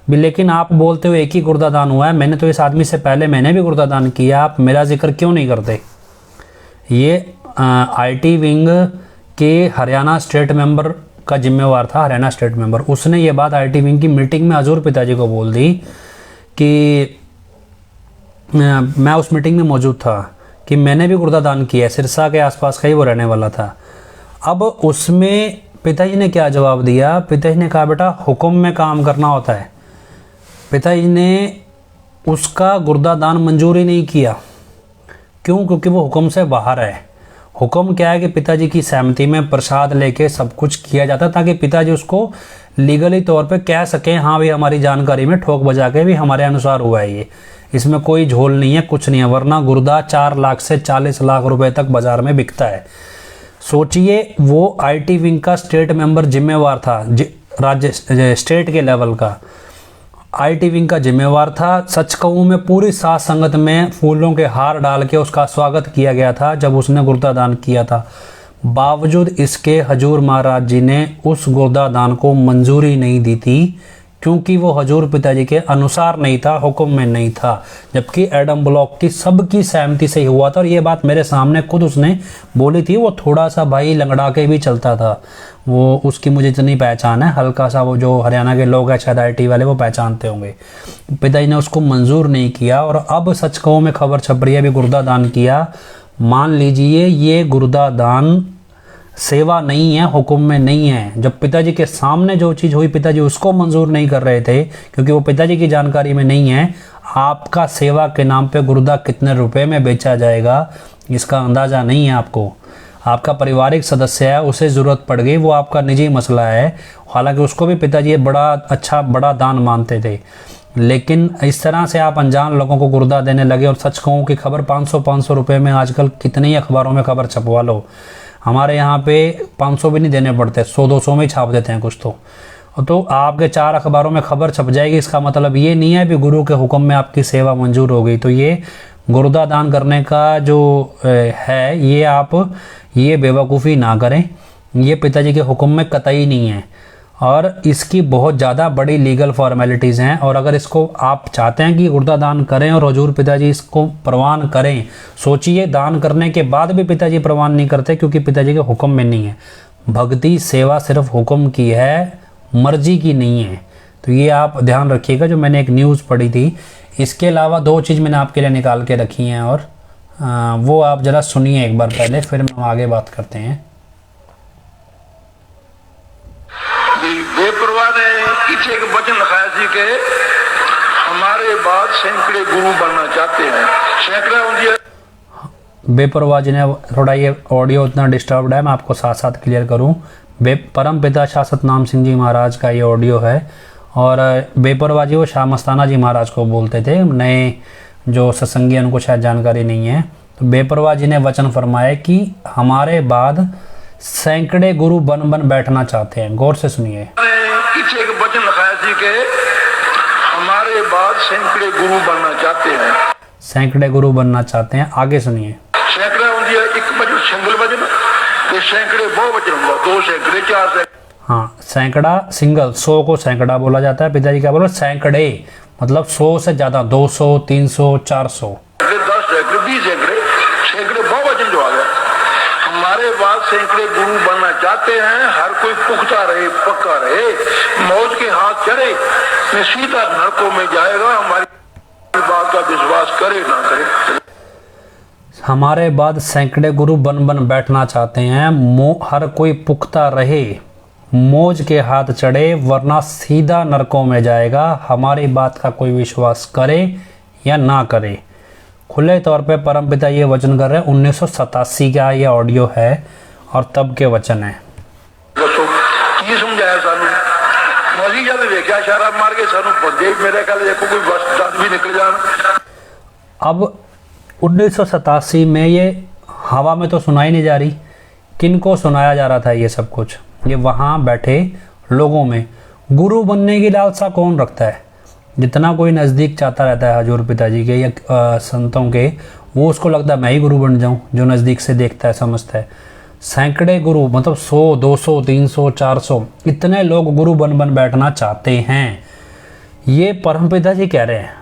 Speaker 1: भी, लेकिन आप बोलते हो एक ही गुर्दा दान हुआ है, मैंने तो इस आदमी से पहले मैंने भी गुर्दा दान किया, आप मेरा जिक्र क्यों नहीं करते। ये आईटी विंग के हरियाणा स्टेट मेंबर का जिम्मेवार था, हरियाणा स्टेट मेंबर, उसने ये बात आईटी विंग की मीटिंग में हजूर पिताजी को बोल दी कि मैं उस मीटिंग में मौजूद था कि मैंने भी गुर्दा दान किया है। सिरसा के आसपास का ही वो रहने वाला था। अब उसमें पिताजी ने क्या जवाब दिया, पिताजी ने कहा बेटा हुक्म में काम करना होता है। पिताजी ने उसका गुर्दा दान मंजूर ही नहीं किया। क्यों? क्योंकि वो हुक्म से बाहर है। हुक्म क्या है कि पिताजी की सहमति में प्रसाद लेके सब कुछ किया जाता, ताकि पिताजी उसको लीगली तौर पे कह सकें हाँ भाई हमारी जानकारी में ठोक बजा के भी हमारे अनुसार हुआ है ये, इसमें कोई झोल नहीं है, कुछ नहीं है। वरना गुर्दा 4 लाख से 40 लाख रुपए तक बाजार में बिकता है। सोचिए वो आईटी विंग का स्टेट मेंबर जिम्मेवार था, राज्य स्टेट के लेवल का आईटी विंग का जिम्मेवार था। सच कहूँ में पूरी साथ संगत में फूलों के हार डाल के उसका स्वागत किया गया था जब उसने गुर्दा दान किया था। बावजूद इसके हजूर महाराज जी ने उस गुर्दा दान को मंजूरी नहीं दी थी, क्योंकि वो हजूर पिताजी के अनुसार नहीं था, हुक्म में नहीं था। जबकि एडम ब्लॉक की सबकी सहमति से ही हुआ था, और ये बात मेरे सामने खुद उसने बोली थी। वो थोड़ा सा भाई लंगड़ा के भी चलता था, वो उसकी मुझे इतनी पहचान है, हल्का सा। वो जो हरियाणा के लोग हैं शायद IT वाले वो पहचानते होंगे। पिताजी ने उसको मंजूर नहीं किया, और अब सच कहूँ में खबर छप रही है अभी गुर्दा दान किया। मान लीजिए ये गुर्दा दान सेवा नहीं है, हुक्म में नहीं है। जब पिताजी के सामने जो चीज़ हुई पिताजी उसको मंजूर नहीं कर रहे थे, क्योंकि वो पिताजी की जानकारी में नहीं है। आपका सेवा के नाम पे गुर्दा कितने रुपए में बेचा जाएगा इसका अंदाज़ा नहीं है आपको। आपका पारिवारिक सदस्य है, उसे ज़रूरत पड़ गई, वो आपका निजी मसला है। हालांकि उसको भी पिताजी बड़ा अच्छा बड़ा दान मानते थे, लेकिन इस तरह से आप अनजान लोगों को गुर्दा देने लगे। और सच कहूँ कि खबर 500 रुपये में आजकल कितनी अखबारों में खबर छपवा लो। हमारे यहाँ पे 500 भी नहीं देने पड़ते, 100-200 में ही छाप देते हैं कुछ तो आपके 4 अखबारों में खबर छप जाएगी। इसका मतलब ये नहीं है कि गुरु के हुक्म में आपकी सेवा मंजूर हो गई। तो ये गुर्दा दान करने का जो है ये आप ये बेवकूफ़ी ना करें, ये पिताजी के हुक्म में कतई नहीं है, और इसकी बहुत ज़्यादा बड़ी लीगल फॉर्मेलिटीज़ हैं। और अगर इसको आप चाहते हैं कि गुर्दा दान करें और हजूर पिताजी इसको प्रवान करें, सोचिए दान करने के बाद भी पिताजी प्रवान नहीं करते, क्योंकि पिताजी के हुक्म में नहीं है। भक्ति सेवा सिर्फ हुक्म की है, मर्जी की नहीं है। तो ये आप ध्यान रखिएगा। जो मैंने एक न्यूज़ पढ़ी थी, इसके अलावा 2 चीज़ मैंने आपके लिए निकाल के रखी हैं, और वो आप ज़रा सुनिए एक बार पहले, फिर हम आगे बात करते हैं।
Speaker 2: बेपरवाह ने पीछे एक वचन लिखाया थी कि हमारे बाद सैकड़े गुरु बनना चाहते हैं। सैकड़ा
Speaker 1: बेपरवाह जी ने थोड़ा ये ऑडियो इतना डिस्टर्ब्ड है, मैं आपको साथ साथ क्लियर करूं। परम पिता शाह सतनाम सिंह जी महाराज का ये ऑडियो है, और बेपरवाह जी वो शाह मस्ताना जी महाराज को बोलते थे। नए जो सत्संगी हैं उनको शायद जानकारी नहीं है। तो बेपरवाह जी ने वचन फरमाया कि हमारे बाद सैकड़े गुरु बन बन बैठना चाहते हैं। गौर से सुनिए।
Speaker 2: पीछे एक वचन लिखाया थी कि हमारे बाद सैकड़े गुरु बनना चाहते हैं।
Speaker 1: सैकड़े गुरु बनना चाहते हैं, आगे सुनिए।
Speaker 2: सैकड़ा होती है एक वचन सिंगल वचन, तो सैकड़े बहु वचन होगा, 2 सैकड़े 4 सैकड़े।
Speaker 1: हाँ, सैकड़ा सिंगल, 100 को सैकड़ा बोला जाता है। पिताजी क्या बोलो, सैकड़े मतलब 100 से ज़्यादा, 200 300 400
Speaker 2: 10 सैकड़े 20 सैकड़े, सैकड़े बहु वचन जो आ गया। हमारे बाद सैकड़े गुरु बनना चाहते हैं। हर कोई पुख्ता रहे, पक्का रहे, मौत के हाथ चढ़े, मैं सीधा नरकों में जाएगा। हमारी बात का विश्वास करे ना करे।
Speaker 1: हमारे बाद सैकड़े गुरु बन बन बैठना चाहते हैं। हर कोई पुख्ता रहे, मौज के हाथ चढ़े, वरना सीधा नरकों में जाएगा। हमारी बात का कोई विश्वास करे या ना करे। खुले तौर पे परमपिता ये वचन कर रहे हैं। 1987 का ये ऑडियो है, और तब के वचन है।
Speaker 2: की समझाया सानू मौसी जब देखा शराब मार के सानू बंदे मेरे ख्याल देखो कोई बस दस भी निकल जान।
Speaker 1: अब 1987 में ये हवा में तो सुनाई नहीं जा रही, किनको सुनाया जा रहा था ये सब कुछ? ये वहाँ बैठे लोगों में। गुरु बनने की लालसा कौन रखता है? जितना कोई नज़दीक चाहता रहता है हजूर पिताजी के या संतों के, वो उसको लगता है मैं ही गुरु बन जाऊं, जो नज़दीक से देखता है समझता है। सैकड़े गुरु मतलब 100 200 300 400 इतने लोग गुरु बन बन बैठना चाहते हैं। ये परम पिताजी कह रहे हैं।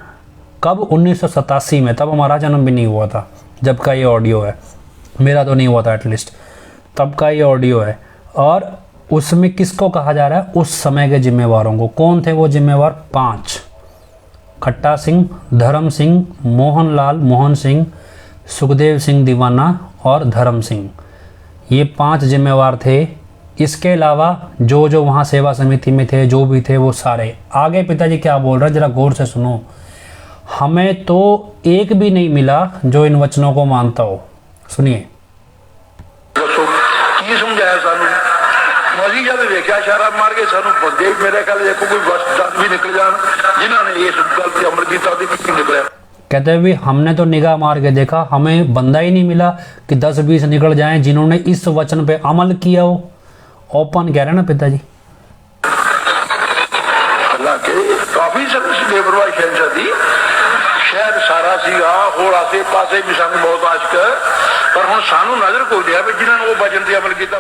Speaker 1: कब? 1987 में। तब हमारा जन्म भी नहीं हुआ था जब का ये ऑडियो है, मेरा तो नहीं हुआ था एटलीस्ट, तब का ये ऑडियो है। और उसमें किसको कहा जा रहा है? उस समय के जिम्मेवारों को। कौन थे वो जिम्मेवार? 5। खट्टा सिंह, धर्म सिंह, मोहनलाल मोहन सिंह, सुखदेव सिंह दीवाना और धर्म सिंह, ये 5 जिम्मेवार थे। इसके अलावा जो जो वहाँ सेवा समिति में थे, जो भी थे वो सारे। आगे पिताजी क्या बोल रहे हैं जरा गौर से सुनो। हमें तो एक भी नहीं मिला जो इन वचनों को मानता हो। सुनिए।
Speaker 2: समझाया सानू ਅਸੀਂ ਜਦ ਵੇਖਿਆ ਇਸ਼ਾਰਾ ਮਾਰ ਕੇ ਸਾਨੂੰ ਬੰਦੇ ਮੇਰੇ ਖਿਆਲ ਦੇਖੋ ਕੋਈ ਬਸ 10 ਵੀ ਨਿਕਲ ਜਾਣ ਜਿਨ੍ਹਾਂ ਨੇ ਇਸ ਗੱਲ ਤੇ ਅਮਲ ਕੀਤਾ ਉਹਦੀ ਕੀ ਨਿਕਲਿਆ।
Speaker 1: कहते हैं भी हमने तो निगाह मार के देखा, हमें बंदा ही नहीं मिला कि 10-20 निकल जाएं जिन्होंने इस वचन पे अमल किया हो। ओपन कह रहे हैं ना पिताजी।
Speaker 2: हालांकि काफी बेपरवाही शहनशाह दी शहर सारा सीगा होर आसे पासे भी सानू बहुत आशक पर हुण सानू नजर कोई दिया भी जिन्होंने वो वचन ते अमल किया।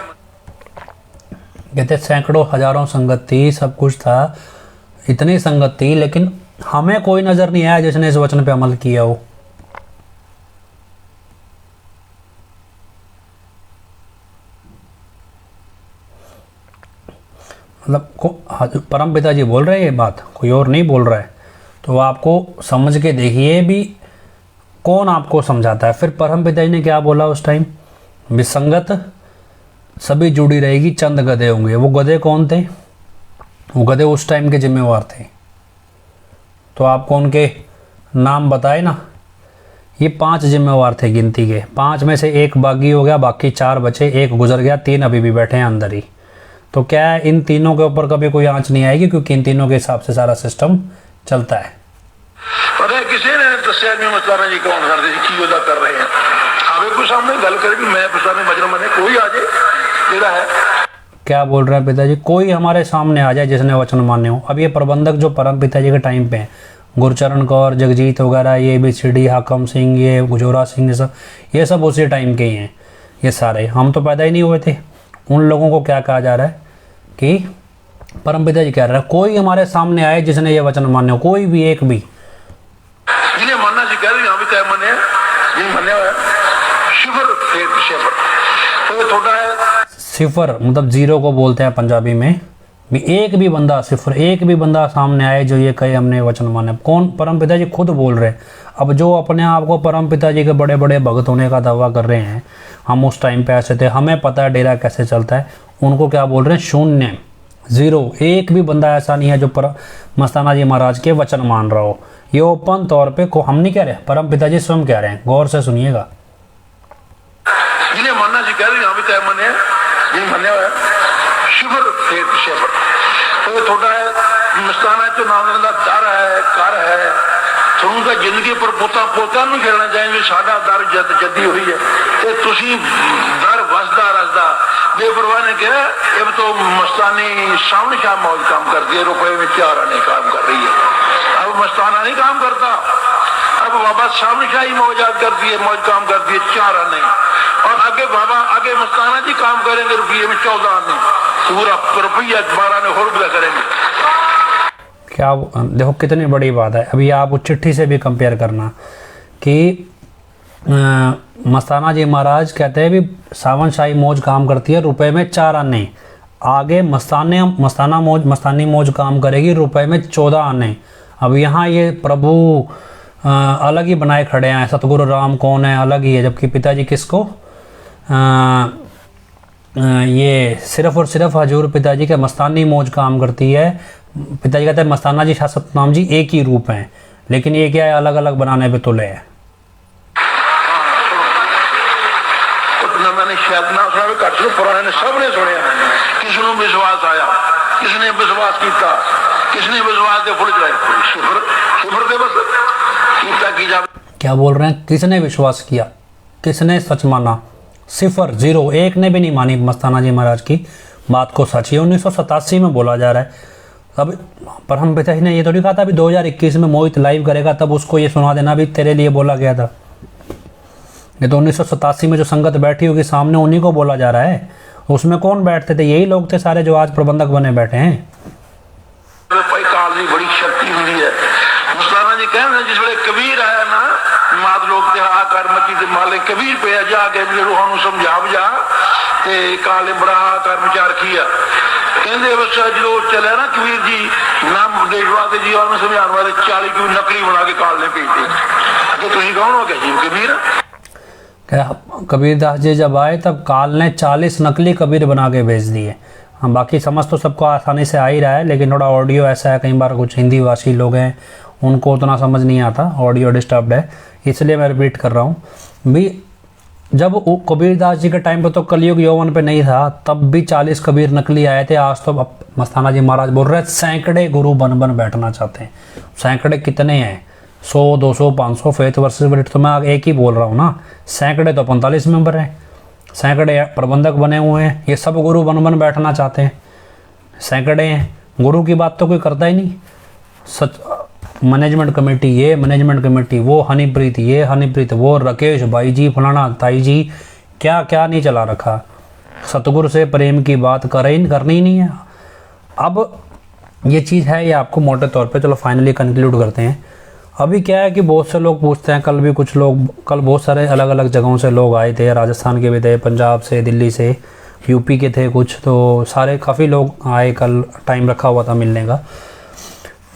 Speaker 1: कहते सैकड़ों हजारों संगत थी, सब कुछ था, इतनी संगत थी, लेकिन हमें कोई नजर नहीं आया जिसने इस वचन पे अमल किया हो। मतलब परम पिताजी बोल रहे हैं ये बात, कोई और नहीं बोल रहा है। तो आपको समझ के देखिए भी कौन आपको समझाता है। फिर परम पिताजी ने क्या बोला उस टाइम, विसंगत सभी जुड़ी रहेगी, चंद गधे होंगे। वो गधे कौन थे? वो गधे उस टाइम के जिम्मेवार थे। तो आपको उनके नाम बताए ना, ये 5 जिम्मेवार थे गिनती के। 5 में से एक बागी हो गया, बाकी 4 बचे, एक गुजर गया, 3 अभी भी बैठे हैं अंदर ही। तो क्या है, इन तीनों के ऊपर कभी कोई आंच नहीं आएगी क्योंकि इन तीनों के हिसाब से सारा सिस्टम चलता है।
Speaker 2: पर किसी ने दसिया नहीं मस्ताना जी कौन करते जी की ओदा कर रहे हैं। आवे को सामने गल करे कि मैं पुछाने मजर मने कोई आ जाए जेड़ा है।
Speaker 1: क्या बोल रहे हैं पिताजी? कोई हमारे सामने आ जाए जिसने वचन माने हो। अब ये प्रबंधक जो परम पिताजी के टाइम पे हैं, गुरचरण कौर, जगजीत वगैरह, ये ABCD, हाकम सिंह, ये गुजोरा सिंह, ये सब उसी टाइम के ही हैं। ये सारे हम तो पैदा ही नहीं हुए थे। उन लोगों को क्या कहा जा रहा है कि परम पिताजी कह रहे हैं कोई हमारे सामने आए जिसने ये वचन माने हो, कोई भी एक भी।
Speaker 2: जिन्हें मानना सी कह रहे यहाँ भी तय मने जिन्हें मने हुआ शिफर तो थोड़ा है।
Speaker 1: सिफर मतलब 0 को बोलते हैं पंजाबी में। भी एक भी बंदा, सिफर एक भी बंदा सामने आए जो ये कहे हमने वचन माने। कौन? परम पिताजी खुद बोल रहे हैं। अब जो अपने आप को परम पिताजी के बड़े बड़े भक्त होने का दावा कर रहे हैं, हम उस टाइम पे ऐसे थे, हमें पता है डेरा कैसे चलता है, उनको क्या बोल रहे हैं? शून्य, 0। एक भी बंदा ऐसा नहीं है जो मस्ताना जी महाराज के वचन मान रहा हो। ये ओपन तौर पे को हम नहीं कह रहे, परम पिताजी स्वयं कह रहे हैं। गौर से सुनिएगा।
Speaker 2: जिन्हें मानना सी कह रहे यहाँ भी तय मने जिन्हें मने हुआ शिफर तो थोड़ा है मस्ताना तो नाम का दर है, कर है। थोड़ा तो जिंदगी पर पोता नहीं खेलना चाहिए साडा दर जद्दी हुई है तो तुसी दर वसदा रसदा बेपरवाह ने कहा अब तो मस्तानी सामने शाम मौज काम करती है, रुपए में 4 आने काम कर रही है। अब मस्ताना नहीं काम करता, अब बाबा सामने शाही मौजाद करती है, मौज काम करती है 4 आने। और आगे बाबा आगे मस्ताना जी काम करेंगे रुपये में 14 आने, पूरा रुपया 12 ने और रुपया करेंगे।
Speaker 1: क्या देखो कितनी बड़ी बात है। अभी आप उस चिट्ठी से भी कंपेयर करना कि मस्ताना जी महाराज कहते हैं भी सावन शाही मौज काम करती है, रुपए में 4 आने। आगे मस्तानी मौज काम करेगी, रुपए में 14 आने। अब यहाँ ये प्रभु अलग ही बनाए खड़े हैं। सतगुरु राम कौन है, अलग ही है, जबकि पिताजी किसको ये सिर्फ और सिर्फ हजूर पिताजी के मस्तानी मौज काम करती है। पिताजी कहते हैं मस्ताना जी शाह सतनाम जी एक ही रूप हैं, लेकिन ये क्या है, अलग अलग बनाने पे तुले हैं।
Speaker 2: मैंने शायद ना सुना भी कट पुराने ने सबने सुने। किसने विश्वास आया, किसने विश्वास किया, किसने विश्वास के फुल चलाए शिफर दे बस कीता की जावे। क्या
Speaker 1: बोल रहे हैं? किसने विश्वास किया, किसने सच माना? 0, 0 एक ने भी नहीं मानी मस्ताना जी महाराज की बात को सच। ये 1987 में बोला जा रहा है। अब परम पिताजी ने ये तो नहीं कहा था अभी 2021 में मोहित लाइव करेगा तब उसको ये सुना देना भी तेरे लिए बोला गया था। ये तो 1987 में जो संगत बैठी होगी सामने उन्हीं को बोला जा रहा है। उसमें कौन बैठते थे? यही लोग थे सारे जो आज प्रबंधक बने बैठे हैं।
Speaker 2: बड़ी शक्ति हुई है मस्ताना जी कहना जिस वे कबीर आया ना माद लोग आकर मची ते माले कबीर पे जाके रूहां समझा जा काले बड़ा आकर विचार किया कहते बस जो चले ना कबीर जी नाम देश वाले जी और समझाने वाले 40 की नकली बना के काल ने भेजे। तो तुम कौन हो क्या जी कबीर?
Speaker 1: कबीरदास जी जब आए तब काल ने 40 नकली कबीर बना के भेज दिए। हाँ, बाकी समझ तो सबको आसानी से आ ही रहा है, लेकिन थोड़ा ऑडियो ऐसा है, कई बार कुछ हिंदी भाषी लोग हैं उनको उतना समझ नहीं आता, ऑडियो डिस्टर्ब्ड है, इसलिए मैं रिपीट कर रहा हूँ भी। जब कबीरदास जी के टाइम पे तो कलयुग यौवन पे नहीं था, तब भी 40 कबीर नकली आए थे। आज तो अब मस्ताना जी महाराज बोल रहे हैं सैकड़े गुरु बन बन बैठना चाहते हैं। सैकड़े कितने हैं? 100, 200, 500 फेथ वर्सेस तो मैं एक ही बोल रहा हूँ ना। सैकड़े तो 45 मेंबर हैं, सैकड़े प्रबंधक बने हुए हैं, ये सब गुरु बन बन बैठना चाहते हैं। सैकड़े हैं, गुरु की बात तो कोई करता ही नहीं। सच मैनेजमेंट कमेटी ये, मैनेजमेंट कमेटी वो, हनीप्रीत ये, हनीप्रीत वो, राकेश भाई जी, फलाना ताई जी, क्या क्या नहीं चला रखा। सतगुरु से प्रेम की बात करनी ही नहीं है। अब ये चीज़ है, ये आपको मोटे तौर पे, चलो फाइनली कंक्लूड करते हैं। अभी क्या है कि बहुत से लोग पूछते हैं, कल भी कुछ लोग, कल बहुत सारे अलग अलग जगहों से लोग आए थे, राजस्थान के भी थे, पंजाब से, दिल्ली से, यूपी के थे कुछ, तो सारे काफ़ी लोग आए, कल टाइम रखा हुआ था मिलने का।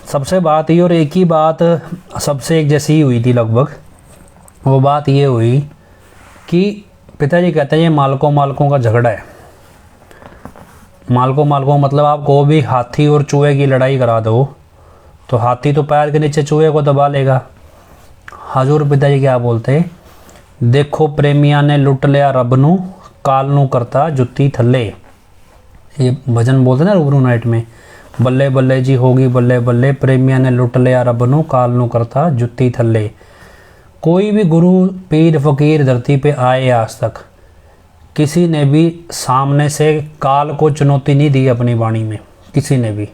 Speaker 1: सबसे बात ये, और एक ही बात सबसे एक जैसी ही हुई थी लगभग। वो बात ये हुई कि पिताजी कहते हैं ये मालकों का झगड़ा है। मालकों मतलब आप को भी हाथी और चूहे की लड़ाई करा दो तो हाथी तो पैर के नीचे चूहे को दबा लेगा। हजूर पिताजी क्या बोलते, देखो प्रेमिया ने लुट लिया रब नू, काल नू करता जुत्ती थल्ले। ये भजन बोलते ना रूबरू नाइट में, बल्ले बल्ले जी होगी बल्ले बल्ले, प्रेमिया ने लुट लिया रब नू, काल नू करता जुत्ती थल्ले। कोई भी गुरु पीर फकीर धरती पे आए आज तक, किसी ने भी सामने से काल को चुनौती नहीं दी अपनी वाणी में, किसी ने भी,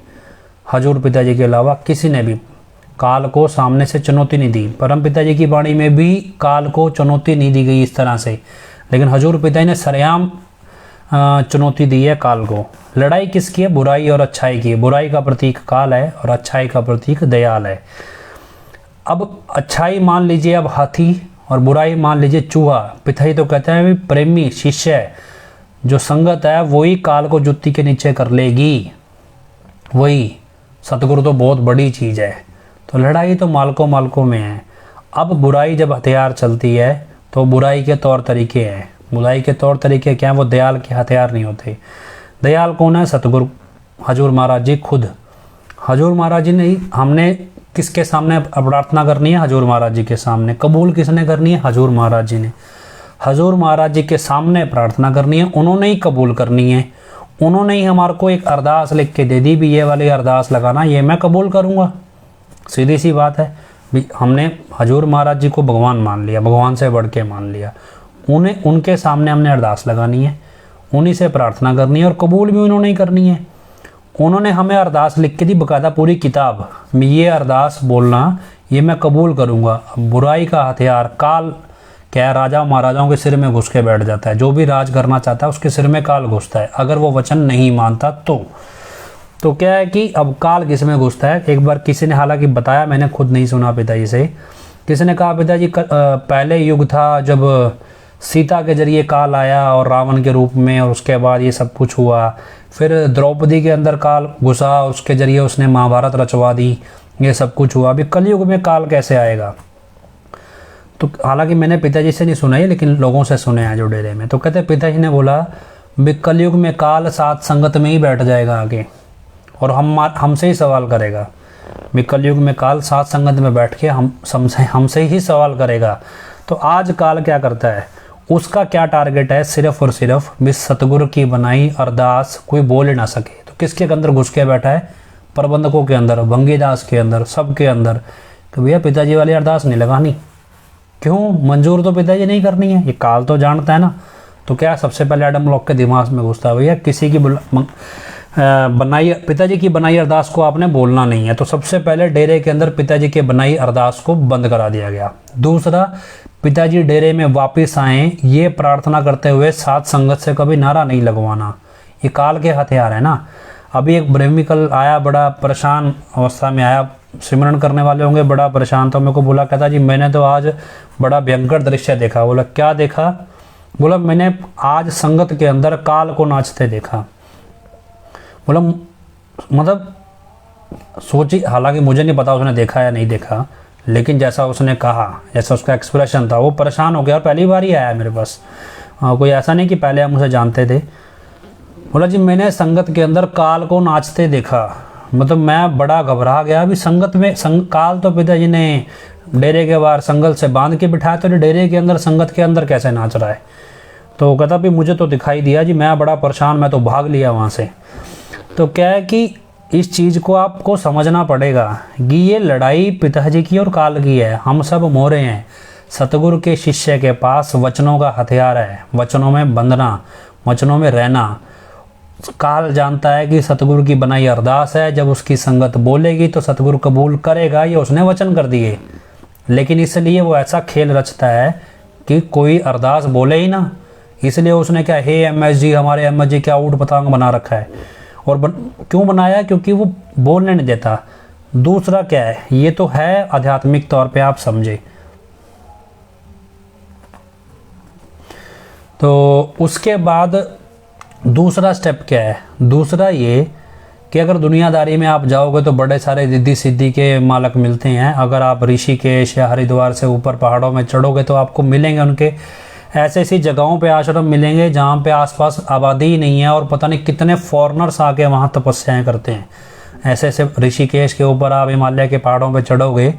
Speaker 1: हजूर पिताजी के अलावा किसी ने भी काल को सामने से चुनौती नहीं दी। परम पिताजी की वाणी में भी काल को चुनौती नहीं दी गई इस तरह से, लेकिन हजूर पिताजी ने सरेआम चुनौती दी है काल को। लड़ाई किसकी है? बुराई और अच्छाई की। बुराई का प्रतीक काल है और अच्छाई का प्रतीक दयाल है। अब अच्छाई मान लीजिए अब हाथी और बुराई मान लीजिए चूहा। पिताजी तो कहते हैं भी प्रेमी शिष्य जो संगत है वही काल को जुत्ती के नीचे कर लेगी, वही सतगुरु तो बहुत बड़ी चीज़ है। तो लड़ाई तो मालकों में है। अब बुराई जब हथियार चलती है तो बुराई के तौर तरीके हैं। बुराई के तौर तरीके क्या हैं? वो दयाल के हथियार नहीं होते। दयाल कौन है? सतगुरु हजूर महाराज जी खुद। हजूर महाराज जी ने, हमने किसके सामने प्रार्थना करनी है? हजूर महाराज जी के सामने। कबूल किसने करनी है? हजूर महाराज जी ने। हजूर महाराज जी के सामने प्रार्थना करनी है, उन्होंने ही कबूल करनी है। उन्होंने ही हमारे को एक अरदास लिख के दे दी भी ये वाली अरदास लगाना, ये मैं कबूल करूँगा। सीधी सी बात है। हमने हजूर महाराज जी को भगवान मान लिया, भगवान से बढ़ के मान लिया। उन्हें, उनके सामने हमने अरदास लगानी है, उन्हीं से प्रार्थना करनी है और कबूल भी उन्होंने ही करनी है। उन्होंने हमें अरदास लिख के दी बकायदा पूरी किताब में, ये अरदास बोलना ये मैं कबूल करूँगा। बुराई का हथियार काल क्या है? राजा महाराजाओं के सिर में घुस के बैठ जाता है। जो भी राज करना चाहता है उसके सिर में काल घुसता है, अगर वो वचन नहीं मानता तो क्या है कि अब काल किस में घुसता है? एक बार किसी ने हालांकि बताया, मैंने खुद नहीं सुना पिताजी से, किसी ने कहा पिताजी पहले युग था जब सीता के जरिए काल आया और रावण के रूप में, और उसके बाद ये सब कुछ हुआ। फिर द्रौपदी के अंदर काल घुसा, उसके जरिए उसने महाभारत रचवा दी, ये सब कुछ हुआ। अभी कलयुग में काल कैसे आएगा? तो हालांकि मैंने पिताजी से नहीं सुना है, लेकिन लोगों से सुने हैं जो डेरे में। तो कहते पिताजी ने बोला भी कलयुग में काल सात संगत में ही बैठ जाएगा आगे, और हमसे ही सवाल करेगा। भी कलयुग में काल सात संगत में बैठ के हमसे ही सवाल करेगा। तो आज काल क्या करता है? उसका क्या टारगेट है? सिर्फ और सिर्फ भी सतगुरु की बनाई अरदास कोई बोल ही ना सके। तो किसके अंदर घुस के बैठा है? प्रबंधकों के अंदर, भंगीदास के अंदर, सबके अंदर कि भैया पिताजी वाली अरदास नहीं लगानी। क्यों? मंजूर तो पिताजी नहीं करनी है, ये काल तो जानता है ना। तो क्या सबसे पहले एडम लॉक के दिमाग में घुसता है भैया किसी की बनाई, पिताजी की बनाई अरदास को आपने बोलना नहीं है। तो सबसे पहले डेरे के अंदर पिताजी के बनाई अरदास को बंद करा दिया गया। दूसरा, पिताजी डेरे में वापस आए ये प्रार्थना करते हुए सात संगत से कभी नारा नहीं लगवाना। ये काल के हथियार है ना। अभी एक ब्रह्मिकल आया, बड़ा परेशान अवस्था में आया, सिमरन करने वाले होंगे, बड़ा परेशान था। मेरे को बोला, कहता जी मैंने तो आज बड़ा भयंकर दृश्य देखा। बोला क्या देखा? बोला मैंने आज संगत के अंदर काल को नाचते देखा। बोला मतलब सोची, हालांकि मुझे नहीं पता उसने देखा या नहीं देखा, लेकिन जैसा उसने कहा, जैसा उसका एक्सप्रेशन था, वो परेशान हो गया और पहली बार ही आया मेरे पास। कोई ऐसा नहीं कि पहले हम उसे जानते थे। बोला जी मैंने संगत के अंदर काल को नाचते देखा। मतलब मैं बड़ा घबरा गया। अभी संगत में काल तो पिताजी ने डेरे के बाहर संगल से बांध के बिठाया, तो डेरे के अंदर संगत के अंदर कैसे नाच रहा है? तो कहता भी मुझे तो दिखाई दिया जी, मैं बड़ा परेशान, मैं तो भाग लिया वहाँ से। तो क्या है कि इस चीज़ को आपको समझना पड़ेगा कि ये लड़ाई पिताजी की और काल की है। हम सब मोरे हैं। सतगुरु के शिष्य के पास वचनों का हथियार है, वचनों में बंधना, वचनों में रहना। काल जानता है कि सतगुरु की बनाई अरदास है, जब उसकी संगत बोलेगी तो सतगुरु कबूल करेगा, ये उसने वचन कर दिए। लेकिन इसलिए वो ऐसा खेल रचता है कि कोई अरदास बोले ही ना, इसलिए उसने क्या, हे एमएस जी, हमारे एमएस जी क्या ऊट पतांग बना रखा है। और क्यों बनाया? क्योंकि वो बोलने नहीं देता। दूसरा क्या है, ये तो है आध्यात्मिक तौर पे आप समझे। तो उसके बाद दूसरा स्टेप क्या है? दूसरा ये कि अगर दुनियादारी में आप जाओगे तो बड़े सारे रिद्धि सिद्धि के मालक मिलते हैं। अगर आप ऋषिकेश या हरिद्वार से ऊपर पहाड़ों में चढ़ोगे तो आपको मिलेंगे उनके ऐसी ऐसी जगहों पे आश्रम मिलेंगे जहाँ पे आसपास आबादी ही नहीं है और पता नहीं कितने फॉरेनर्स आके वहाँ तपस्याएं करते हैं। ऐसे ऐसे ऋषिकेश के ऊपर आप हिमालय के पहाड़ों पे चढ़ोगे,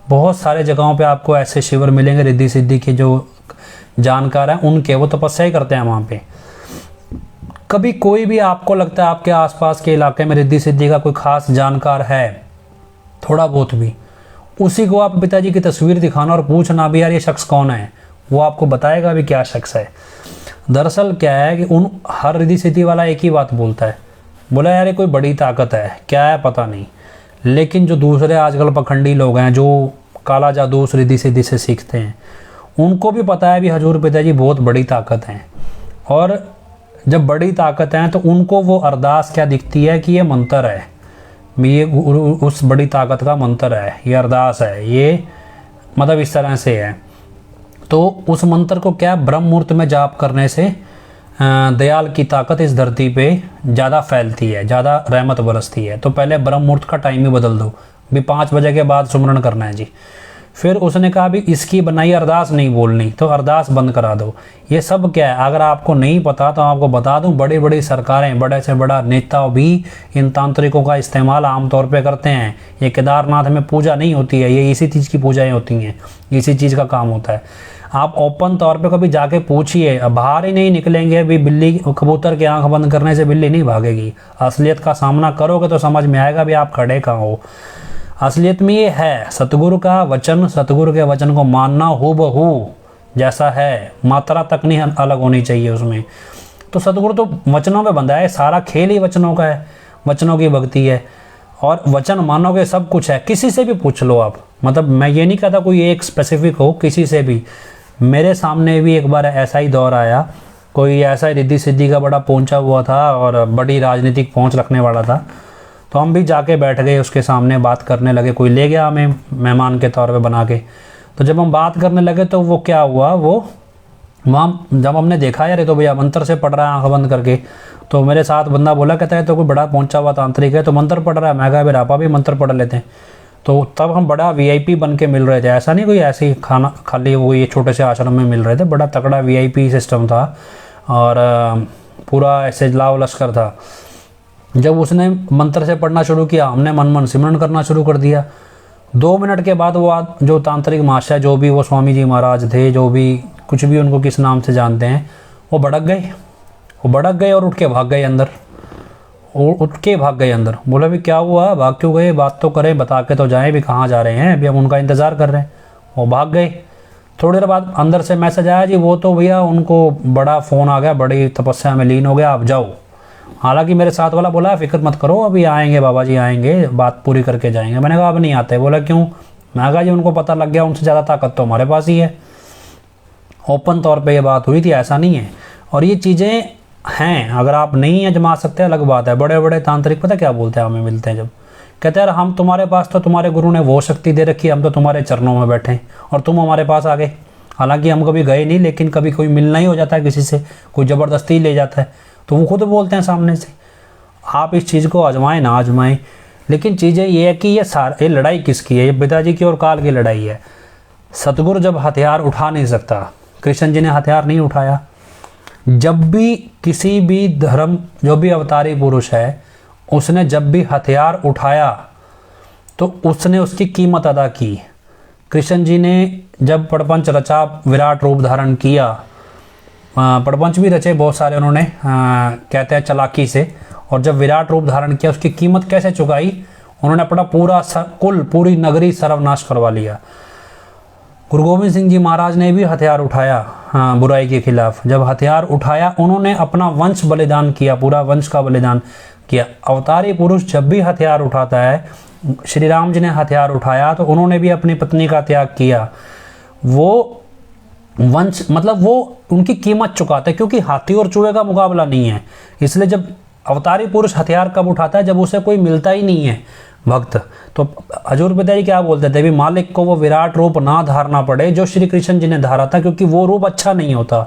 Speaker 1: बहुत सारे जगहों पे आपको ऐसे शिविर मिलेंगे, रिद्धि सिद्धि के जो जानकार हैं उनके, वो तपस्या ही करते हैं वहाँ पे। कभी कोई भी आपको लगता है आपके आसपास के इलाके में रिद्धि सिद्धि का कोई खास जानकार है, थोड़ा बहुत भी, उसी को आप पिताजी की तस्वीर दिखाना और पूछना भी यार ये शख्स कौन है, वो आपको बताएगा भी क्या शख्स है। दरअसल क्या है कि उन हर रिद्धि सिद्धि वाला एक ही बात बोलता है, बोला यार ये कोई बड़ी ताकत है, क्या है पता नहीं। लेकिन जो दूसरे आजकल पखंडी लोग हैं जो काला जादू उस रिद्धि सिद्धि से सीखते हैं, उनको भी पता है भी हजूर पिताजी बहुत बड़ी ताकत हैं। और जब बड़ी ताकत है तो उनको वो अरदास क्या दिखती है कि ये मंत्र है, ये उस बड़ी ताकत का मंत्र है, ये अरदास है, ये मतलब इस तरह से है। तो उस मंत्र को क्या ब्रह्म मुहूर्त में जाप करने से दयाल की ताकत इस धरती पे ज़्यादा फैलती है, ज़्यादा रहमत बरसती है। तो पहले ब्रह्म मुहूर्त का टाइम ही बदल दो, भी 5 बजे के बाद सुमरण करना है जी। फिर उसने कहा भी इसकी बनाई अरदास नहीं बोलनी, तो अरदास बंद करा दो। ये सब क्या है, अगर आपको नहीं पता तो आपको बता दूं, बड़ी बड़ी सरकारें, बड़े से बड़ा नेता भी इन तांत्रिकों का इस्तेमाल आमतौर पे करते हैं। ये केदारनाथ में पूजा नहीं होती है, ये इसी चीज़ की पूजाएं होती हैं, इसी चीज़ का काम होता है। आप ओपन तौर पे कभी जाके पूछिए, बाहर ही नहीं निकलेंगे भी, बिल्ली कबूतर की आंख बंद करने से बिल्ली नहीं भागेगी। असलियत का सामना करोगे तो समझ में आएगा भी आप खड़े कहाँ हो। असलियत में ये है सतगुरु का वचन, सतगुरु के वचन को मानना हूबहू जैसा है, मात्रा तक नहीं अलग होनी चाहिए उसमें। तो सतगुरु तो वचनों में बंधा है, सारा खेल ही वचनों का है, वचनों की भक्ति है। और वचन मानोगे सब कुछ है, किसी से भी पूछ लो आप। मतलब मैं ये नहीं कहता कोई एक स्पेसिफिक हो, किसी से भी। मेरे सामने भी एक बार ऐसा ही दौर आया, कोई ऐसा रिद्धि सिद्धि का बड़ा पहुंचा हुआ था और बड़ी राजनीतिक पहुंच रखने वाला था। तो हम भी जाके बैठ गए उसके सामने, बात करने लगे। कोई ले गया हमें मेहमान के तौर पे बना के। तो जब हम बात करने लगे तो वो क्या हुआ, वो वहाँ जब हमने देखा यार ये तो भैया मंत्र से पढ़ रहा है आँख बंद करके, तो मेरे साथ बंदा बोला, कहता है तो कोई बड़ा पहुंचा हुआ तांत्रिक है तो मंत्र पढ़ रहा है। मैं कहा आपा भी मंत्र पढ़ लेते हैं। तो तब हम बड़ा वीआईपी बन के मिल रहे थे, ऐसा नहीं कोई ऐसे ही खाना खाली वो ये छोटे से आश्रम में मिल रहे थे, बड़ा तगड़ा वीआईपी सिस्टम था और पूरा ऐसे लाव लश्कर था। जब उसने मंत्र से पढ़ना शुरू किया, हमने मन मन सिमरन करना शुरू कर दिया। 2 मिनट के बाद वो जो तांत्रिक महाशय, जो भी वो स्वामी जी महाराज थे, जो भी कुछ भी उनको किस नाम से जानते हैं, वो भड़क गए और उठ के भाग गए अंदर। बोला भी क्या हुआ, भाग क्यों गए, बात तो करें, बता के तो जाएं भी कहाँ जा रहे हैं, अभी हम उनका इंतज़ार कर रहे हैं। वो भाग गए। थोड़ी देर बाद अंदर से मैसेज आया जी वो तो भैया उनको बड़ा फ़ोन आ गया, बड़ी तपस्या में लीन हो गया, आप जाओ। हालांकि मेरे साथ वाला बोला फिक्र मत करो, अभी आएंगे बाबा जी आएंगे, बात पूरी करके जाएंगे। मैंने कहा अब नहीं आते। बोला क्यों? मैं कहा जी उनको पता लग गया, उनसे ज़्यादा ताकत तो हमारे पास ही है। ओपन तौर पे ये बात हुई थी, ऐसा नहीं है। और ये चीज़ें हैं, अगर आप नहीं आजमा सकते अलग बात है। बड़े बड़े तांत्रिक पता क्या बोलते हैं हमें मिलते हैं जब, कहते हैं यार हम तुम्हारे पास तो तुम्हारे गुरु ने वो शक्ति दे रखी है, हम तो तुम्हारे चरणों में बैठे हैं और तुम हमारे पास आ गए। हालांकि हम कभी गए नहीं, लेकिन कभी कोई मिलना ही हो जाता है किसी से, कोई ज़बरदस्ती ले जाता है, तो वो खुद बोलते हैं सामने से। आप इस चीज़ को आजमाएं ना आजमाएं, लेकिन चीज़ें ये है कि ये लड़ाई किसकी है, ये पिताजी की और काल की लड़ाई है। सतगुरु जब हथियार उठा नहीं सकता, कृष्ण जी ने हथियार नहीं उठाया। जब भी किसी भी धर्म, जो भी अवतारी पुरुष है, उसने जब भी हथियार उठाया तो उसने उसकी कीमत अदा की। कृष्ण जी ने जब प्रपंच रचा, विराट रूप धारण किया, प्रपंच भी रचे बहुत सारे उन्होंने, कहते हैं चालाकी से, और जब विराट रूप धारण किया उसकी कीमत कैसे चुकाई? उन्होंने अपना पूरा कुल, पूरी नगरी सर्वनाश करवा लिया। गुरु गोविंद सिंह जी महाराज ने भी हथियार उठाया बुराई के खिलाफ। जब हथियार उठाया उन्होंने अपना वंश बलिदान किया, पूरा वंश का बलिदान किया। अवतारी पुरुष जब भी हथियार उठाता है, श्री राम जी ने हथियार उठाया तो उन्होंने भी अपनी पत्नी का त्याग किया। वो वंश, मतलब वो उनकी कीमत चुकाते, क्योंकि हाथी और चूहे का मुकाबला नहीं है। इसलिए जब अवतारी पुरुष हथियार कब उठाता है? जब उसे कोई मिलता ही नहीं है भक्त। तो हजूर पिताजी क्या बोलते थे? भी मालिक को वो विराट रूप ना धारना पड़े जो श्री कृष्ण जी ने धारा था, क्योंकि वो रूप अच्छा नहीं होता।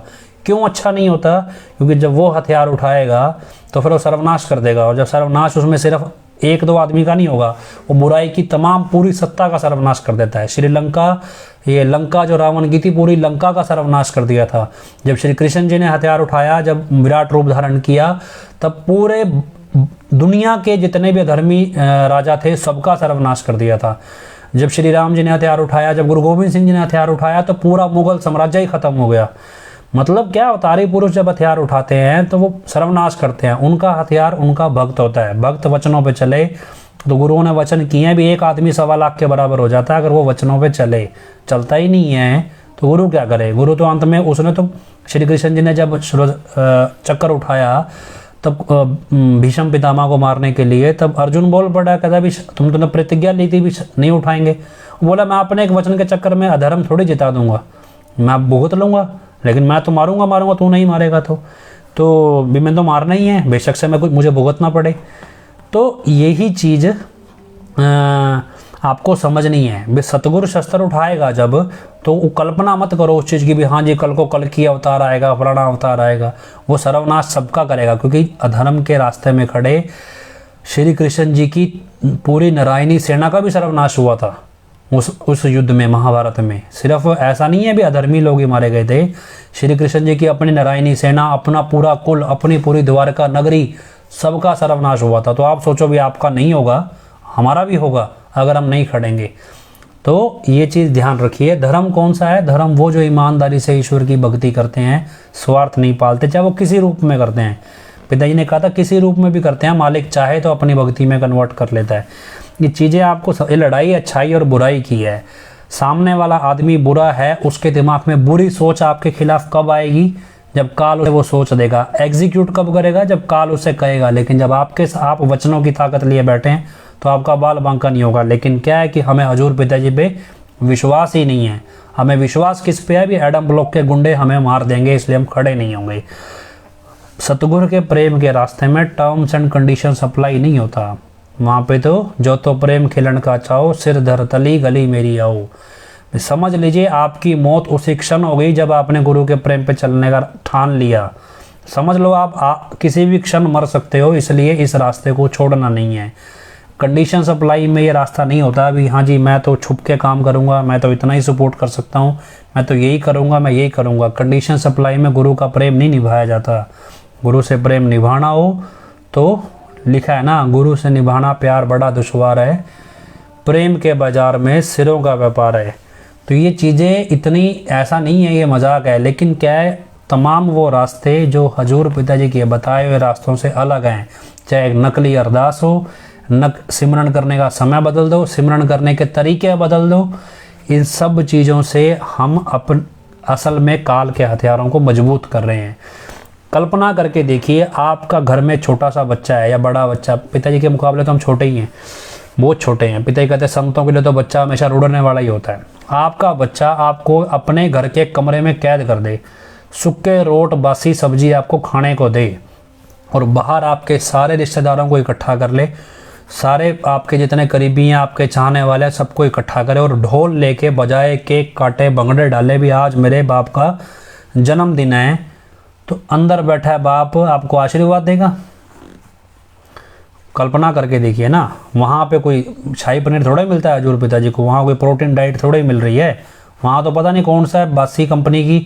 Speaker 1: क्यों अच्छा नहीं होता? क्योंकि जब वो हथियार उठाएगा तो फिर वो सर्वनाश कर देगा, और जब सर्वनाश उसमें सिर्फ एक दो आदमी का नहीं होगा, वो बुराई की तमाम पूरी सत्ता का सर्वनाश कर देता है। श्रीलंका, ये लंका जो रावण की थी, पूरी लंका का सर्वनाश कर दिया था। जब श्री कृष्ण जी ने हथियार उठाया, जब विराट रूप धारण किया, तब पूरे दुनिया के जितने भी अधर्मी राजा थे सबका सर्वनाश कर दिया था। जब श्री राम जी ने हथियार उठाया, जब गुरु गोविंद सिंह जी ने हथियार उठाया, तो पूरा मुगल साम्राज्य ही खत्म हो गया। मतलब क्या? अवतारी पुरुष जब हथियार उठाते हैं तो वो सर्वनाश करते हैं। उनका हथियार उनका भक्त होता है। भक्त वचनों पे चले, तो गुरुओं ने वचन किए हैं भी एक आदमी 1.25 लाख के बराबर हो जाता है अगर वो वचनों पे चले। चलता ही नहीं है तो गुरु क्या करे? गुरु तो अंत में, उसने तो श्री कृष्ण जी ने जब चक्कर उठाया तब भीष्म पितामह को मारने के लिए, तब अर्जुन बोल पड़ा, कहता भी तुमने प्रतिज्ञा ली थी भी नहीं उठाएंगे। बोला मैं अपने एक वचन के चक्कर में अधर्म थोड़ी जिता दूंगा, मैं भुगत लूंगा, लेकिन मैं तो मारूंगा, तू नहीं मारेगा तो भी मैं तो मारना ही है, बेशक से मैं कुछ मुझे भुगतना पड़े। तो यही चीज़ आपको समझनी है। सतगुरु शस्त्र उठाएगा जब, तो वो कल्पना मत करो उस चीज़ की भी हाँ जी कल को कल की अवतार आएगा, फलाना अवतार आएगा। वो सर्वनाश सबका करेगा, क्योंकि अधर्म के रास्ते में खड़े श्री कृष्ण जी की पूरी नारायणी सेना का भी सर्वनाश हुआ था उस युद्ध में, महाभारत में। सिर्फ ऐसा नहीं है भी अधर्मी लोग ही मारे गए थे। श्री कृष्ण जी की अपनी नारायणी सेना, अपना पूरा कुल, अपनी पूरी द्वारका नगरी, सबका सर्वनाश हुआ था। तो आप सोचो भी आपका नहीं होगा, हमारा भी होगा अगर हम नहीं खड़ेंगे। तो ये चीज़ ध्यान रखिए। धर्म कौन सा है? धर्म वो जो ईमानदारी से ईश्वर की भक्ति करते हैं, स्वार्थ नहीं पालते, चाहे वो किसी रूप में करते हैं। पिताजी ने कहा था किसी रूप में भी करते हैं, मालिक चाहे तो अपनी भक्ति में कन्वर्ट कर लेता है। ये चीज़ें आपको, ये लड़ाई अच्छाई और बुराई की है। सामने वाला आदमी बुरा है, उसके दिमाग में बुरी सोच आपके खिलाफ कब आएगी? जब काल उसे वो सोच देगा। एग्जीक्यूट कब करेगा? जब काल उसे कहेगा। लेकिन जब आप वचनों की ताकत लिए बैठे हैं तो आपका बाल बांका नहीं होगा। लेकिन क्या है कि हमें हजूर पिताजी पे विश्वास ही नहीं है। हमें विश्वास किस पे है? भी एडम ब्लॉक के गुंडे हमें मार देंगे, इसलिए हम खड़े नहीं होंगे। सतगुरु के प्रेम के रास्ते में टर्म्स एंड कंडीशन अप्लाई नहीं होता। वहाँ पे तो जो तो प्रेम खिलन का चाहो, सिर धर तली गली मेरी आओ। समझ लीजिए आपकी मौत उसी क्षण हो गई जब आपने गुरु के प्रेम पे चलने का ठान लिया। समझ लो आप किसी भी क्षण मर सकते हो, इसलिए इस रास्ते को छोड़ना नहीं है। कंडीशन सप्लाई में ये रास्ता नहीं होता भी हाँ जी मैं तो छुप के काम करूँगा, मैं तो इतना ही सपोर्ट कर सकता हूँ, मैं तो यही करूँगा, मैं यही करूँगा। कंडीशन सप्लाई में गुरु का प्रेम नहीं निभाया जाता। गुरु से प्रेम निभाना हो तो लिखा है ना, गुरु से निभाना प्यार बड़ा दुश्वार है, प्रेम के बाजार में सिरों का व्यापार है। तो ये चीज़ें इतनी, ऐसा नहीं है ये मजाक है, लेकिन क्या है, तमाम वो रास्ते जो हजूर पिताजी के बताए हुए रास्तों से अलग हैं। चाहे नकली अरदास हो, सिमरन करने का समय बदल दो, सिमरन करने के तरीके बदल दो, इन सब चीज़ों से हम असल में काल के हथियारों को मजबूत कर रहे हैं। कल्पना करके देखिए, आपका घर में छोटा सा बच्चा है या बड़ा बच्चा, पिताजी के मुकाबले तो हम छोटे ही हैं, बहुत छोटे हैं। पिताजी कहते हैं संतों के लिए तो बच्चा हमेशा रुड़ने वाला ही होता है। आपका बच्चा आपको अपने घर के कमरे में कैद कर दे, सूखे रोट बासी सब्जी आपको खाने को दे, और बाहर आपके सारे रिश्तेदारों को इकट्ठा कर ले, सारे आपके जितने करीबी हैं, आपके चाहने वाले, सबको इकट्ठा करे और ढोल लेके बजाए, केक काटे, भंगड़े डाले भी आज मेरे बाप का जन्मदिन है, तो अंदर बैठा है बाप आपको आशीर्वाद देगा? कल्पना करके देखिए ना। वहाँ पे कोई शाही पनीर थोड़ा ही मिलता है हजूर पिताजी को, वहाँ कोई प्रोटीन डाइट थोड़ा ही मिल रही है। वहाँ तो पता नहीं कौन सा बासी कंपनी की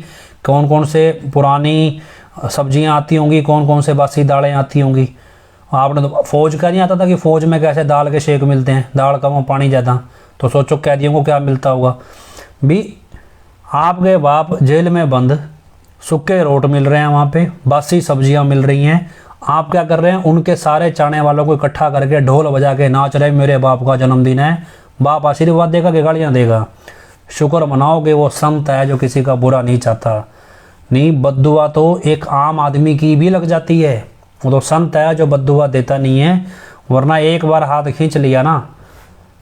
Speaker 1: कौन कौन से पुरानी सब्जियाँ आती होंगी, कौन कौन से बासी दालें आती होंगी। आपने तो फौज का नहीं आता था कि फ़ौज में कैसे दाल के शेक मिलते हैं, दाल कम और पानी ज़्यादा, तो सोचो कैदियों को क्या मिलता होगा। भी आपके बाप जेल में बंद, सूखे रोट मिल रहे हैं वहाँ पे, बासी सब्जियाँ मिल रही हैं, आप क्या कर रहे हैं, उनके सारे चाहने वालों को इकट्ठा करके ढोल बजा के नाच रहे, मेरे बाप का जन्मदिन है, बाप आशीर्वाद देगा कि गालियाँ देगा। शुक्र मनाओ कि वो संत है जो किसी का बुरा नहीं चाहता। नहीं, बद्दुआ तो एक आम आदमी की भी लग जाती है, वो तो संत है जो बद्दुआ देता नहीं है, वरना एक बार हाथ खींच लिया ना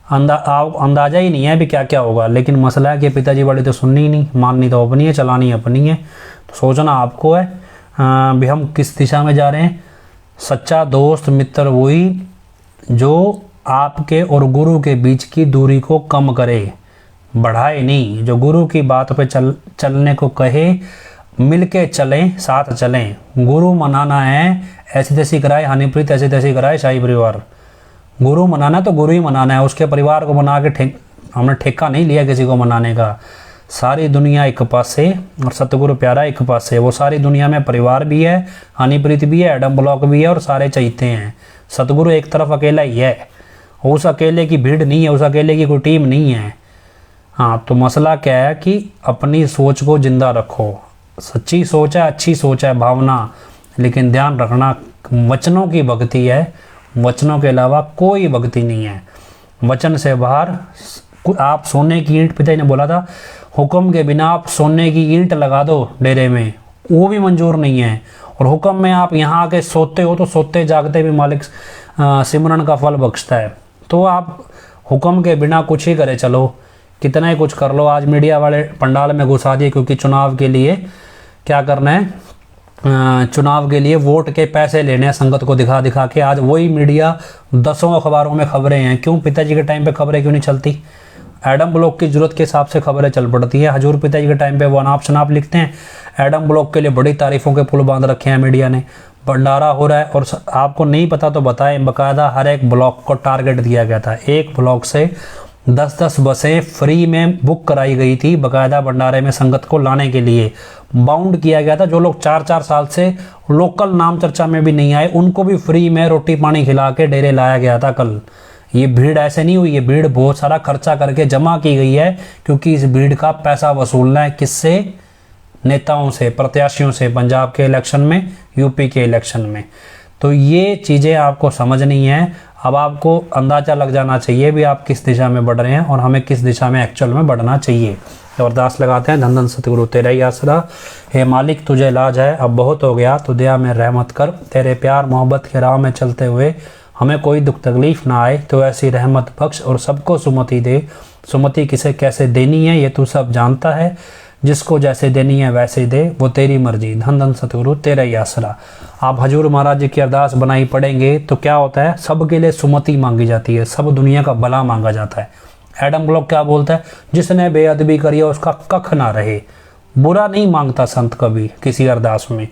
Speaker 1: अंदाजा ही नहीं है भी क्या क्या होगा। लेकिन मसला है कि पिताजी वाली तो सुननी ही नहीं, माननी तो अपनी है, चलानी अपनी है। तो सोचना आपको है भी हम किस दिशा में जा रहे हैं। सच्चा दोस्त मित्र वही जो आपके और गुरु के बीच की दूरी को कम करे, बढ़ाए नहीं। जो गुरु की बात पे चलने को कहे, मिलके चलें, साथ चलें। गुरु मनाना है, ऐसी तैसी कराए हनीप्रीत, ऐसी तैसी कराए शाही परिवार। गुरु मनाना है तो गुरु ही मनाना है, उसके परिवार को मना के हमने ठेका नहीं लिया किसी को मनाने का। सारी दुनिया एक पास से और सतगुरु प्यारा एक पास से। वो सारी दुनिया में परिवार भी है, हनीप्रीत भी है, एडम ब्लॉक भी है और सारे चहीते हैं। सतगुरु एक तरफ अकेला ही है, उस अकेले की भीड़ नहीं है, उस अकेले की कोई टीम नहीं है। हाँ, तो मसला क्या है कि अपनी सोच को जिंदा रखो। सच्ची सोच है, अच्छी सोच है, भावना, लेकिन ध्यान रखना वचनों की भक्ति है, वचनों के अलावा कोई भक्ति नहीं है। वचन से बाहर आप सोने की ईंट, पिताजी ने बोला था हुक्म के बिना आप सोने की ईंट लगा दो डेरे में, वो भी मंजूर नहीं है। और हुक्म में आप यहाँ आके सोते हो तो सोते जागते भी मालिक सिमरन का फल बख्शता है। तो आप हुक्म के बिना कुछ ही करे चलो, कितना ही कुछ कर लो। आज मीडिया वाले पंडाल में घुसा दिए, क्योंकि चुनाव के लिए क्या करना है, चुनाव के लिए वोट के पैसे लेने हैं संगत को दिखा दिखा के। आज वही मीडिया दसों अखबारों में खबरें हैं। क्यों? पिताजी के टाइम पे खबरें क्यों नहीं चलती? एडम ब्लॉक की जरूरत के हिसाब से खबरें चल पड़ती है। हजूर पिताजी के टाइम पे वो अनाप शनाप लिखते हैं, एडम ब्लॉक के लिए बड़ी तारीफों के पुल बांध रखे हैं मीडिया ने। भंडारा हो रहा है और आपको नहीं पता तो बताएं, बाकायदा हर एक ब्लॉक को टारगेट दिया गया था। एक ब्लॉक से 10-10 बसें फ्री में बुक कराई गई थी, बाकायदा भंडारे में संगत को लाने के लिए बाउंड किया गया था। जो लोग 4-4 साल से लोकल नाम चर्चा में भी नहीं आए, उनको भी फ्री में रोटी पानी खिला के डेरे लाया गया था कल। ये भीड़ ऐसे नहीं हुई, ये भीड़ बहुत सारा खर्चा करके जमा की गई है, क्योंकि इस भीड़ का पैसा वसूलना है। किससे? नेताओं से, प्रत्याशियों से, पंजाब के इलेक्शन में, यूपी के इलेक्शन में। तो ये चीज़ें आपको समझनी है। अब आपको अंदाज़ा लग जाना चाहिए भी आप किस दिशा में बढ़ रहे हैं और हमें किस दिशा में एक्चुअल में बढ़ना चाहिए। अरदास लगाते हैं, धन धन सतगुरु तेरा ही आसरा, हे मालिक तुझे इलाज है, अब बहुत हो गया तो दया में रहमत कर। तेरे प्यार मोहब्बत के राह में चलते हुए हमें कोई दुख तकलीफ ना आए, तो ऐसी रहमत बख्श और सबको सुमति दे। सुमति किसे कैसे देनी है ये तू सब जानता है, जिसको जैसे देनी है वैसे दे, वो तेरी मर्जी। धन धन सतगुरु तेरा ही आसरा। आप हजूर महाराज जी की अरदास बनाई पढ़ेंगे तो क्या होता है, सबके लिए सुमति मांगी जाती है, सब दुनिया का भला मांगा जाता है। एडम ब्लॉक क्या बोलता है, जिसने बेअदबी करी है उसका कख ना रहे। बुरा नहीं मांगता संत कभी किसी अरदास में।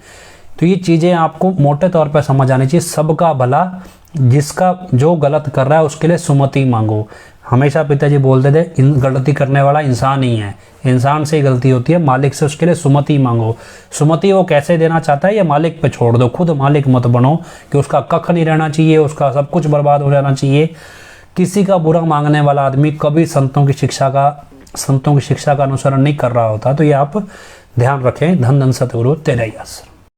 Speaker 1: तो ये चीज़ें आपको मोटे तौर पर समझ आनी चाहिए। सबका भला, जिसका जो गलत कर रहा है उसके लिए सुमति मांगो। हमेशा पिताजी बोलते थे गलती करने वाला इंसान ही है, इंसान से ही गलती होती है, मालिक से उसके लिए सुमति मांगो। सुमति वो कैसे देना चाहता है ये मालिक पे छोड़ दो, खुद मालिक मत बनो कि उसका कख नहीं रहना चाहिए, उसका सब कुछ बर्बाद हो जाना चाहिए। किसी का बुरा मांगने वाला आदमी कभी संतों की शिक्षा का अनुसरण नहीं कर रहा होता। तो ये आप ध्यान रखें। धन धन सतगुरु तेरा ही आसरा।